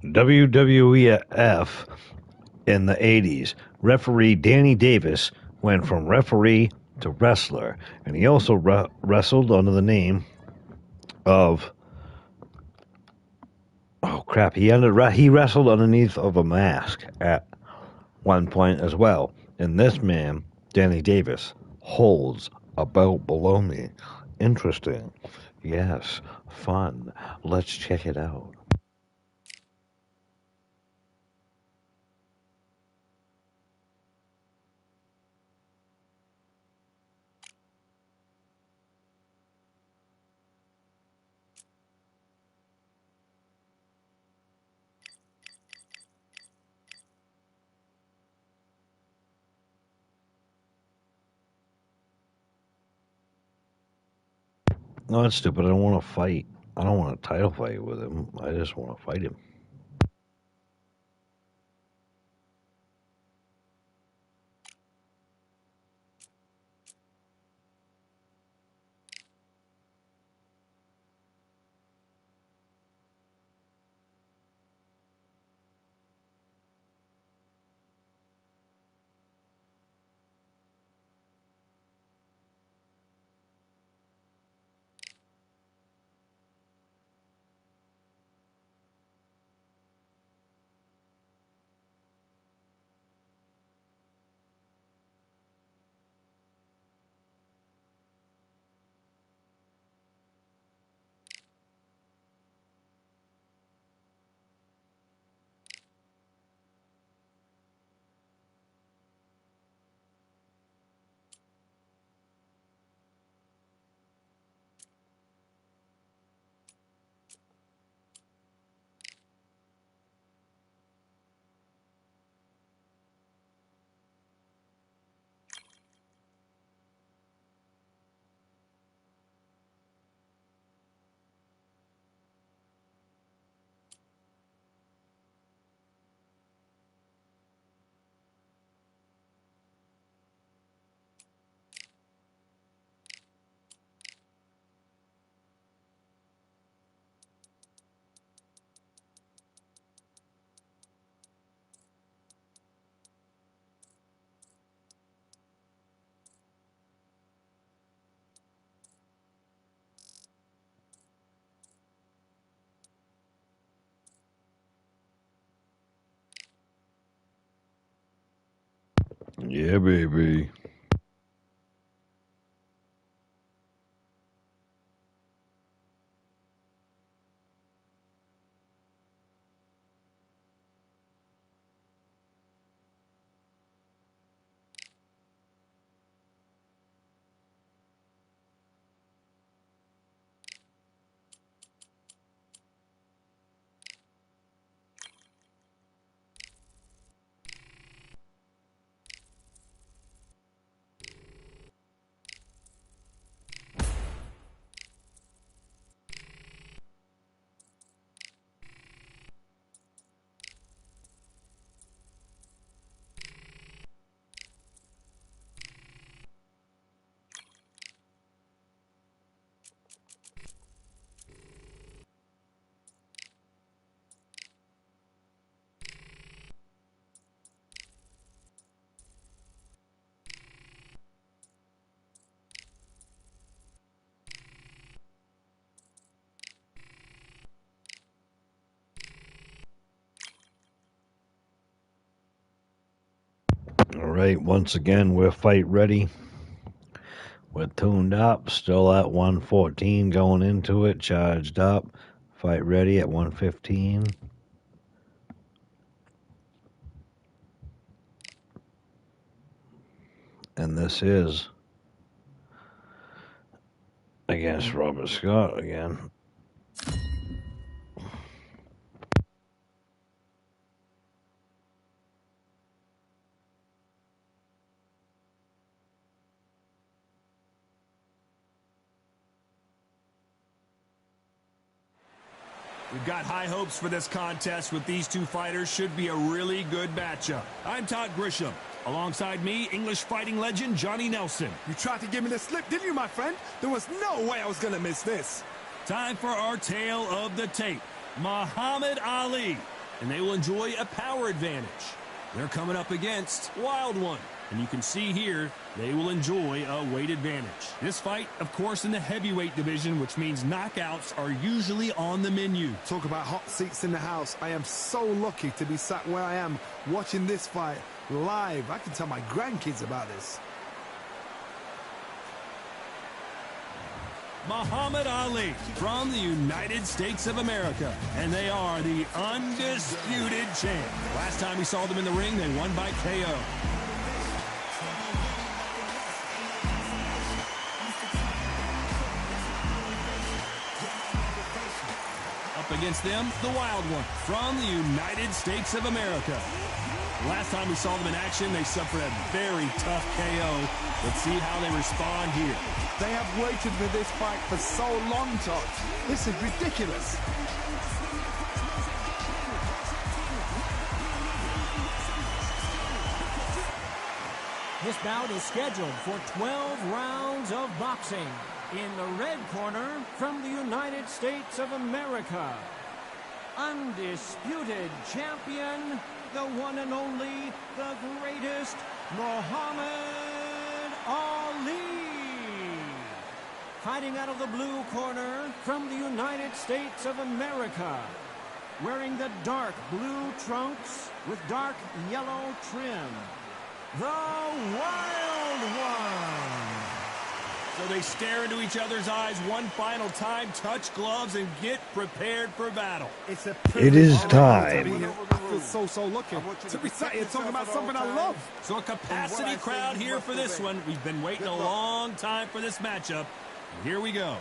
F: WWF in the 80s, referee Danny Davis went from referee to wrestler, and he also wrestled under the name of he wrestled underneath of a mask at one point as well. And this man, Danny Davis, holds A belt below me. Interesting. Yes. Fun. Let's check it out. No, that's stupid. I don't want to fight. I don't want a title fight with him. I just want to fight him. Yeah, baby. All right, once again, we're fight ready. We're tuned up, still at 114 going into it, charged up. Fight ready at 115. And this is against Robert Scott again.
C: We've got high hopes for this contest with these two fighters. Should be a really good matchup. I'm Todd Grisham. Alongside me, English fighting legend Johnny Nelson.
D: You tried to give me the slip, didn't you, my friend? There was no way I was going to miss this.
C: Time for our tale of the tape. Muhammad Ali. And they will enjoy a power advantage. They're coming up against Wild One. And you can see here, they will enjoy a weight advantage. This fight, of course, in the heavyweight division, which means knockouts are usually on the menu.
D: Talk about hot seats in the house. I am so lucky to be sat where I am watching this fight live. I can tell my grandkids about this.
C: Muhammad Ali from the United States of America. And they are the Undisputed Champ. Last time we saw them in the ring, they won by KO. Up against them, the Wild One from the United States of America. Last time we saw them in action, they suffered a very tough KO. Let's see how they respond here.
D: They have waited for this fight for so long, Todd. This is ridiculous.
E: This bout is scheduled for 12 rounds of boxing. In the red corner, from the United States of America, undisputed champion, the one and only, the greatest, Muhammad Ali. Fighting out of the blue corner, from the United States of America, wearing the dark blue trunks with dark yellow trim, the Wild One.
C: So they stare into each other's eyes one final time, touch gloves, and get prepared for battle.
F: It is time.
D: I feel so lucky to be sat here talking about something I love.
C: So a capacity crowd here for this one. We've been waiting a long time for this matchup. Here we go.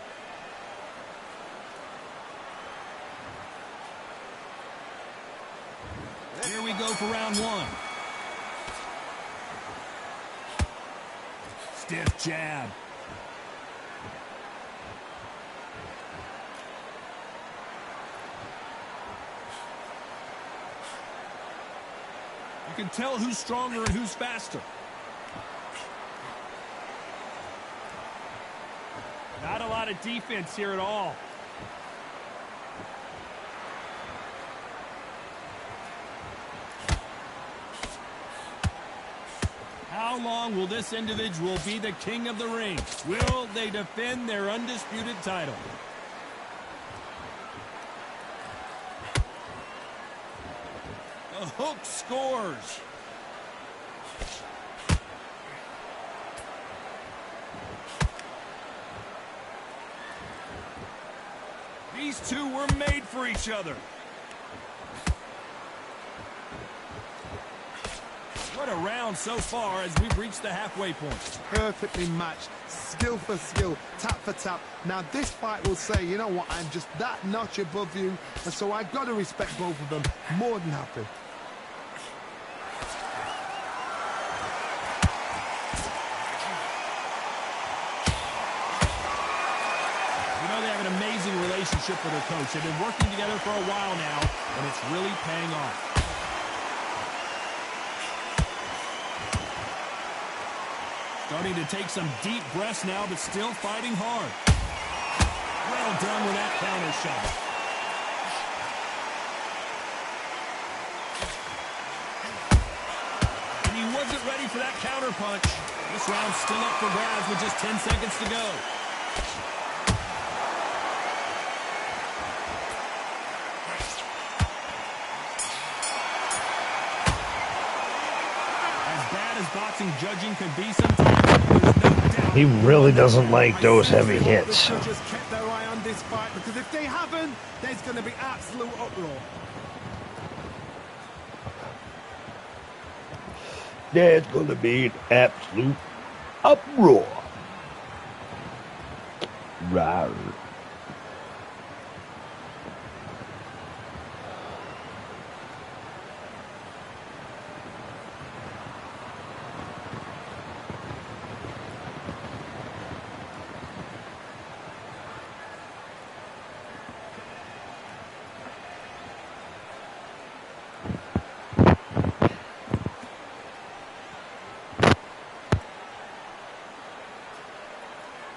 C: Here we go for round one. Stiff jab. You can tell who's stronger and who's faster. Not a lot of defense here at all. How long will this individual be the king of the ring? Will they defend their undisputed title? The hook scores. These two were made for each other. What a round so far as we've reached the halfway point.
D: Perfectly matched, skill for skill, tap for tap. Now this fight will say, you know what, I'm just that notch above you, and so I've got to respect both of them more than happy.
C: You know, they have an amazing relationship with their coach. They've been working together for a while now, and it's really paying off. Starting to take some deep breaths now, but still fighting hard. Well done with that counter shot. And he wasn't ready for that counter punch. This round's still up for grabs with just 10 seconds to go. Boxing judging can be sometimes. There's no doubt.
F: He really doesn't like those heavy hits.
D: They just kept their eye on this fight, because if they haven't, there's going to be absolute uproar.
F: There's going to be an absolute uproar. Rawr.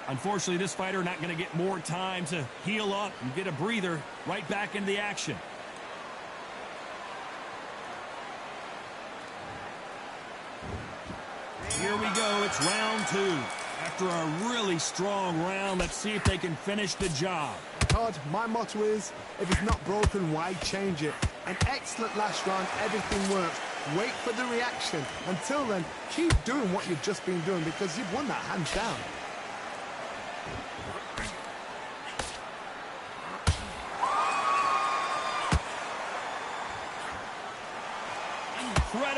C: Unfortunately, this fighter not going to get more time to heal up and get a breather. Right back into the action. Here we go. It's round two. After a really strong round, let's see if they can finish the job.
D: Todd, my motto is, if it's not broken, why change it? An excellent last round, everything works. Wait for the reaction. Until then, keep doing what you've just been doing, because you've won that hands down.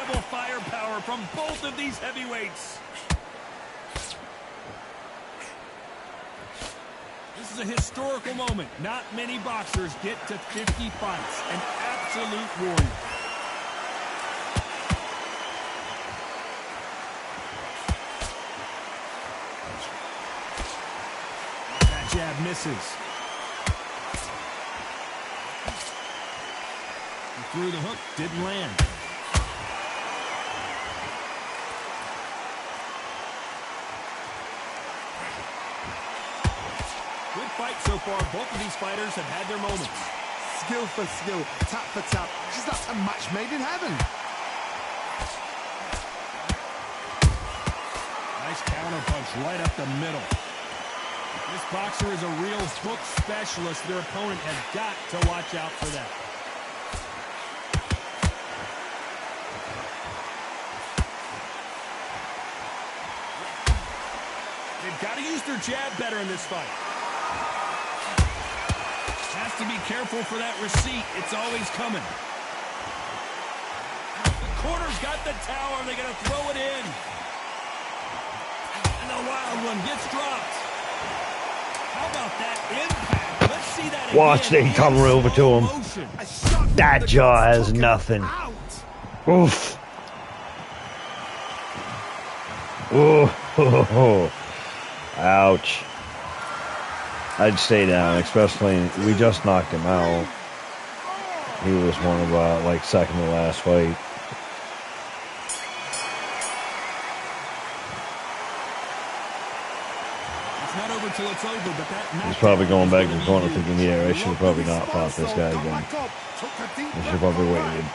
C: incredible firepower from both of these heavyweights. This is a historical moment. Not many boxers get to 50 fights. An absolute warrior. That jab misses. He threw the hook, didn't land. Good fight so far. Both of these fighters have had their moments.
D: Skill for skill, tap for tap. Just like a match made in heaven.
C: Nice counter punch right up the middle. This boxer is a real hook specialist. Their opponent has got to watch out for that. They've got to use their jab better in this fight. Has to be careful for that receipt. It's always coming. The corner's got the tower. They're going to throw it in. And the wild one gets dropped. How about that impact? Let's see that again.
F: Watch it come over to him. That jaw has nothing. Oof. Ooh. Ouch. I'd stay down, especially we just knocked him out. He was one of like second to last fight.
C: It's not over till it's over, but that
F: He's probably going back to the corner thinking, yeah, I should have probably not fought this guy again. I should have probably waited.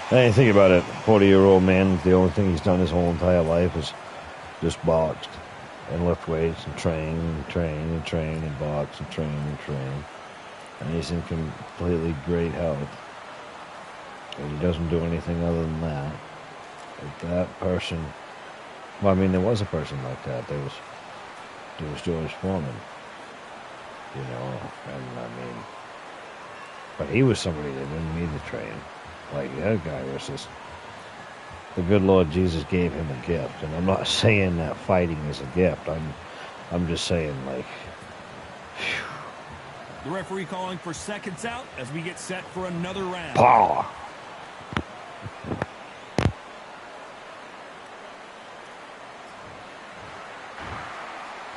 F: Hey, think about it. 40-year-old man, the only thing he's done his whole entire life is just boxed and lift weights and train and box and train. And he's in completely great health. And he doesn't do anything other than that. Like that person, well, I mean, there was a person like that. There was George Foreman, you know, and I mean, but he was somebody that didn't need to train. Like that guy was just, the good Lord Jesus gave him a gift, and I'm not saying that fighting is a gift. I'm just saying, like, whew.
C: The referee calling for seconds out as we get set for another round.
F: Power.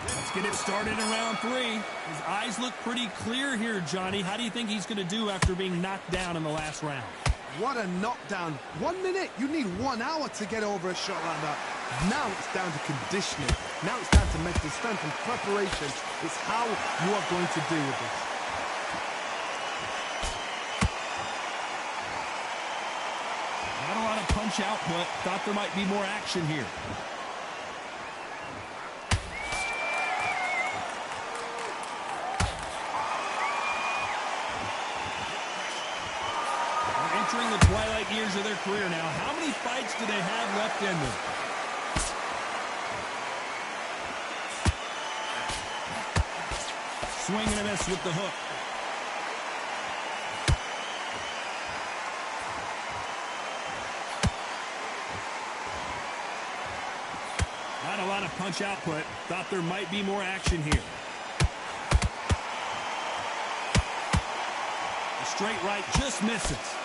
C: Let's get it started in round 3. His eyes look pretty clear here, Johnny. How do you think he's going to do after being knocked down in the last round?
D: What a knockdown. 1 minute, you need 1 hour to get over a shot like that. Now it's down to conditioning. Now it's down to mental strength and preparation. It's how you are going to deal with this.
C: Not a lot of punch output. Thought there might be more action here. Entering the twilight years of their career now. How many fights do they have left in them? Swing and a miss with the hook. Not a lot of punch output. Thought there might be more action here. The straight right just misses.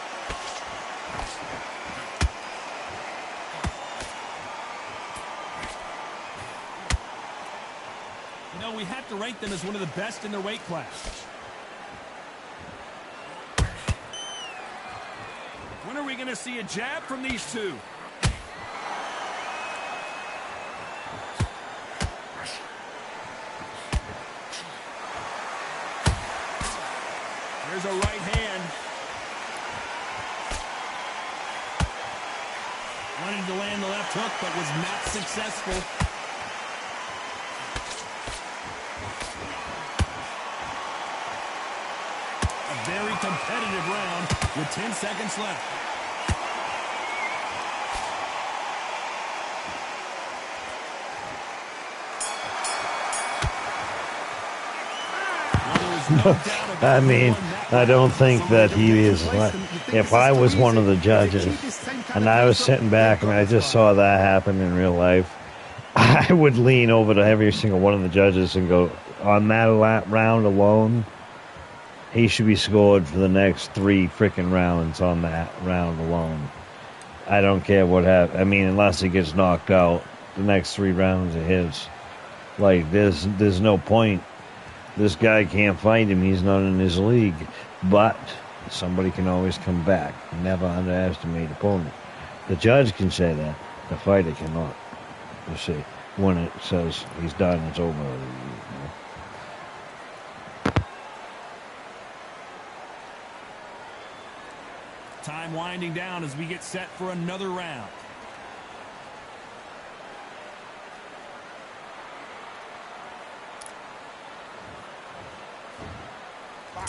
C: You know, we have to rank them as one of the best in their weight class. When are we going to see a jab from these two? There's a right hand. Wanted to land the left hook, but was not successful. A very competitive round with 10 seconds left. Well, there was no doubt about
F: I mean,
C: who won that
F: I don't think that he is. If I was one of the judges and I was sitting back and I just saw that happen in real life, I would lean over to every single one of the judges and go, on that round alone, he should be scored for the next 3 freaking rounds on that round alone. I don't care what happens. I mean, unless he gets knocked out, the next 3 rounds are his. Like, there's no point. This guy can't fight him. He's not in his league. But somebody can always come back. Never underestimate opponent. The judge can say that. The fighter cannot. You see, when it says he's done, it's over. You know?
C: Time winding down as we get set for another round.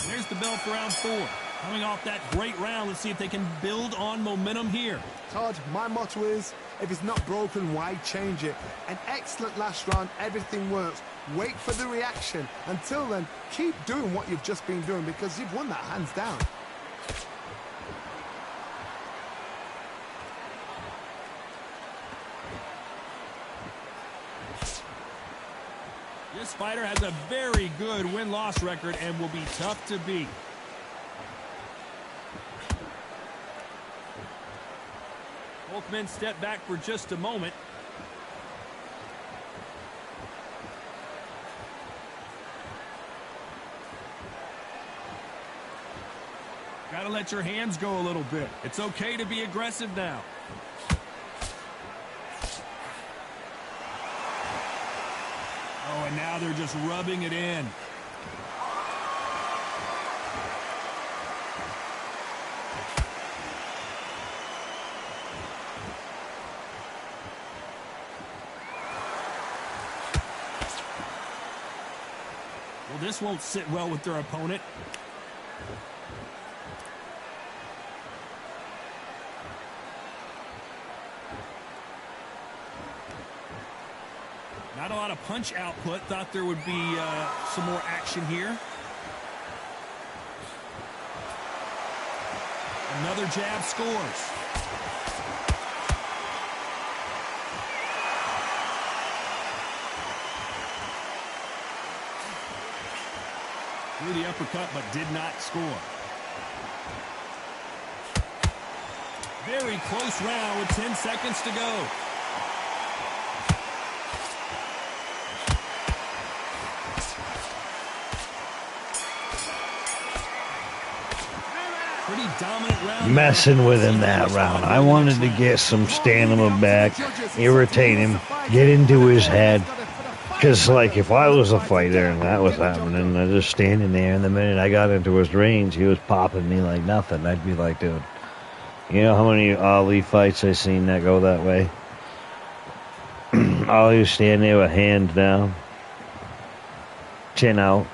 C: There's the bell for round 4. Coming off that great round, let's see if they can build on momentum here.
D: Todd, my motto is, if it's not broken, why change it? An excellent last round, everything works. Wait for the reaction. Until then, keep doing what you've just been doing because you've won that hands down.
C: This fighter has a very good win-loss record and will be tough to beat. Both men step back for just a moment. Got to let your hands go a little bit. It's okay to be aggressive now. Oh, and now they're just rubbing it in. Well, this won't sit well with their opponent. Not a lot of punch output. Thought there would be some more action here. Another jab scores. Threw the uppercut, but did not score. Very close round with 10 seconds to go. Pretty dominant round.
F: Messing with him that round. I wanted to get some stamina back, irritate him, get into his head. Because, like, if I was a fighter and that was happening, I was just standing there, and the minute I got into his range, he was popping me like nothing. I'd be like, dude, you know how many Ali fights I've seen that go that way? Ali was standing there with hands down, chin out,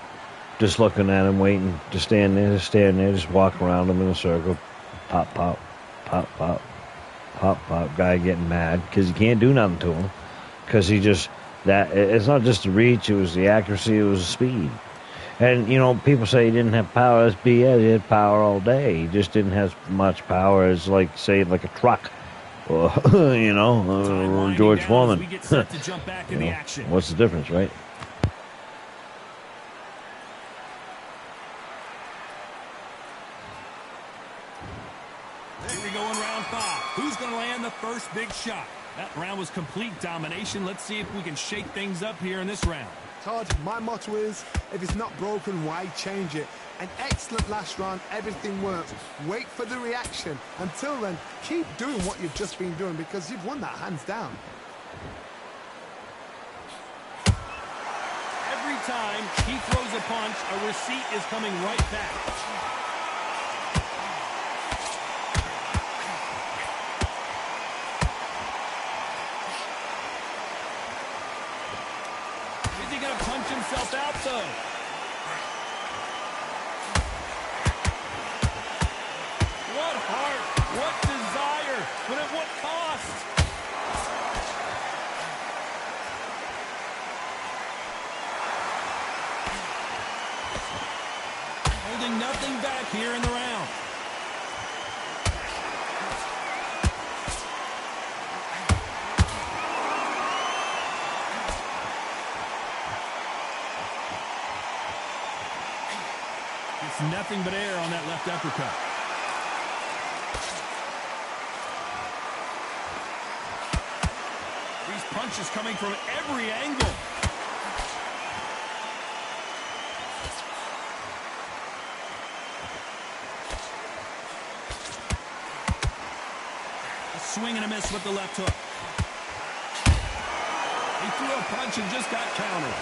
F: just looking at him, waiting to stand there, just walk around him in a circle. Pop, pop, pop, pop, pop, pop. Guy getting mad because he can't do nothing to him. Because he just, it's not just the reach, it was the accuracy, it was the speed. And, you know, people say he didn't have power. That's BS. He had power all day. He just didn't have much power as, like, say, like a truck. Or, you know, George Foreman. You know, what's the difference, right?
C: Here we go in round 5. Who's going to land the first big shot? That round was complete domination. Let's see if we can shake things up here in this round.
D: Todd, my motto is, if it's not broken, why change it? An excellent last round, everything works. Wait for the reaction. Until then, keep doing what you've just been doing because you've won that hands down.
C: Every time he throws a punch, a receipt is coming right back. Is he going to punch himself out, though? What heart, what desire, but at what cost? Holding nothing battling back here in the round. It's nothing but air on that left uppercut. These punches coming from every angle. A swing and a miss with the left hook. He threw a punch and just got countered.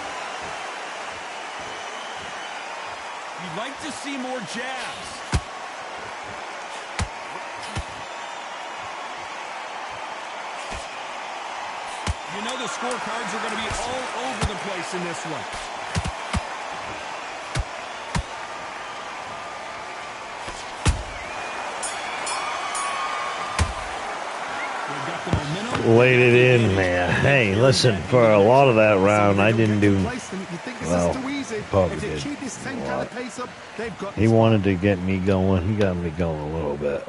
C: You'd like to see more jabs. You know the scorecards are going to be all over the place in this one. They've got the momentum.
A: Laid it in there. Hey, listen, for a lot of that round, I didn't do well. Probably did. He wanted to get me going. He got me going a little bit.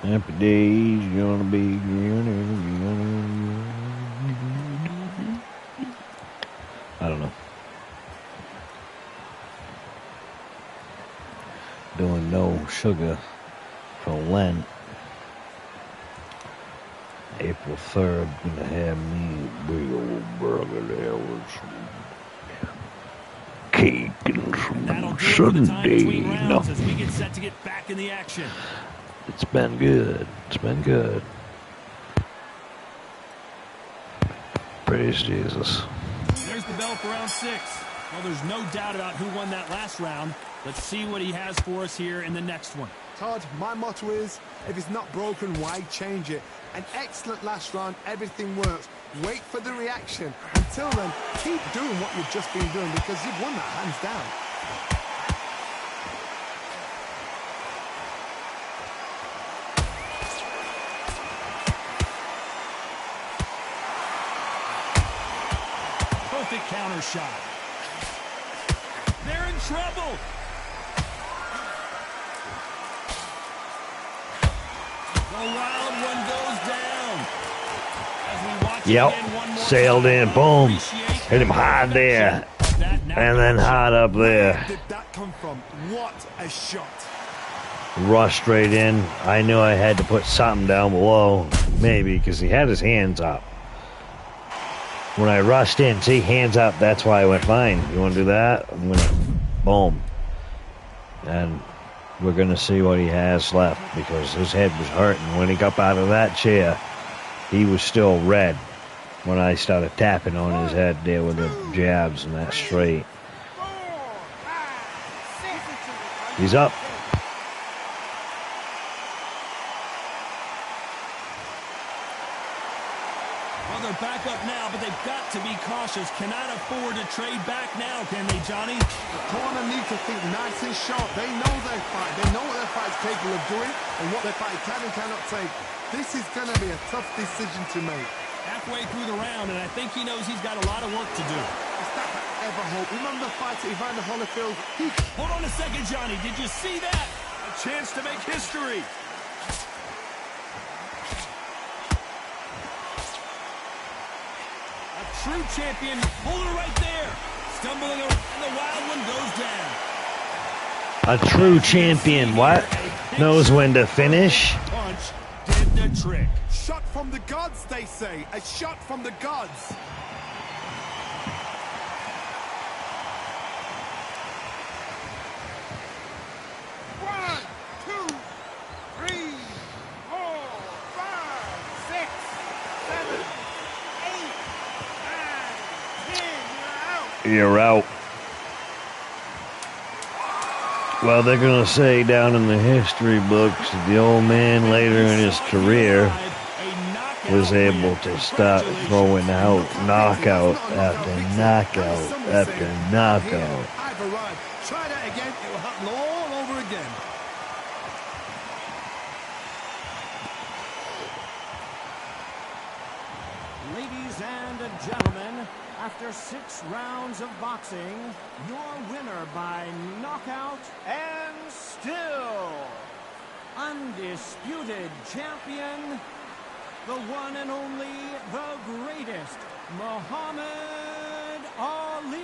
A: Happy days gonna be I don't know. Doing no sugar for Lent. April 3rd, gonna have me a big old burger there with some cake and some sundae. No.
C: As we get set to get back in the action.
A: It's been good. It's been good. Praise Jesus.
C: There's the bell for round 6. Well, there's no doubt about who won that last round. Let's see what he has for us here in the next one.
D: Todd, my motto is, if it's not broken, why change it? An excellent last round, everything works. Wait for the reaction. Until then, keep doing what you've just been doing because you've won that hands down.
C: Perfect counter shot. They're in trouble. The wild one goes down. As we watch again one more
A: Sailed
C: time,
A: in, boom.
C: appreciate
A: Hit him hard there. And then hard up there.
D: Where did that come from? What a shot.
A: Rushed straight in. I knew I had to put something down below. Maybe, because he had his hands up. When I rushed in, see, hands up, that's why I went, fine. You want to do that? I'm going to, boom. And we're going to see what he has left, because his head was hurting. When he got out of that chair, he was still red when I started tapping on his head there with the jabs and that straight. He's up.
C: Well, they're back up now, but they've got to be cautious. Cannot afford to trade back now, can they, Johnny?
D: The corner needs to think nice and sharp. They know their fight. They know what their fight's capable of doing and what their fight can and cannot take. This is going to be a tough decision to make.
C: Halfway through the round, and I think he knows he's got a lot of work to do.
D: Is that ever hope? Remember the fight at Evander Holyfield?
C: Hold on a second, Johnny. Did you see that? A chance to make history. A true champion holding it right there. Stumbling around, and the wild one goes down.
A: A true champion, what? Knows when to finish.
C: Punch did the trick.
D: Shot from the gods, they say. A shot from the gods.
G: One, two, three, 4, 5, 6, 7, 8, 9, 10. You're out.
A: You're out. Well, they're going to say down in the history books that the old man later in his career was able to stop throwing out knockout after knockout after knockout.
D: I've arrived. Try that again. It will happen all over again.
E: Ladies and gentlemen, after 6 rounds of boxing, your winner by knockout and still undisputed champion, the one and only, the greatest, Muhammad Ali.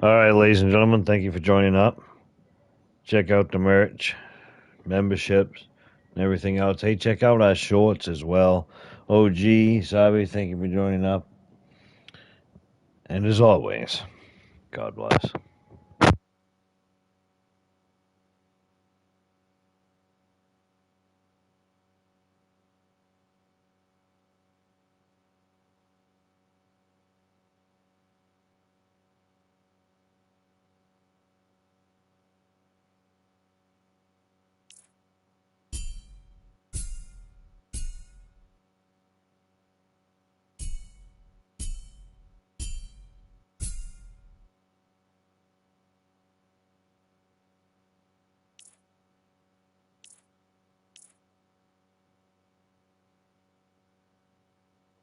F: All right, ladies and gentlemen, thank you for joining up. Check out the merch, memberships, and everything else. Hey, check out our shorts as well. OG, Sabi, thank you for joining up. And as always, God bless.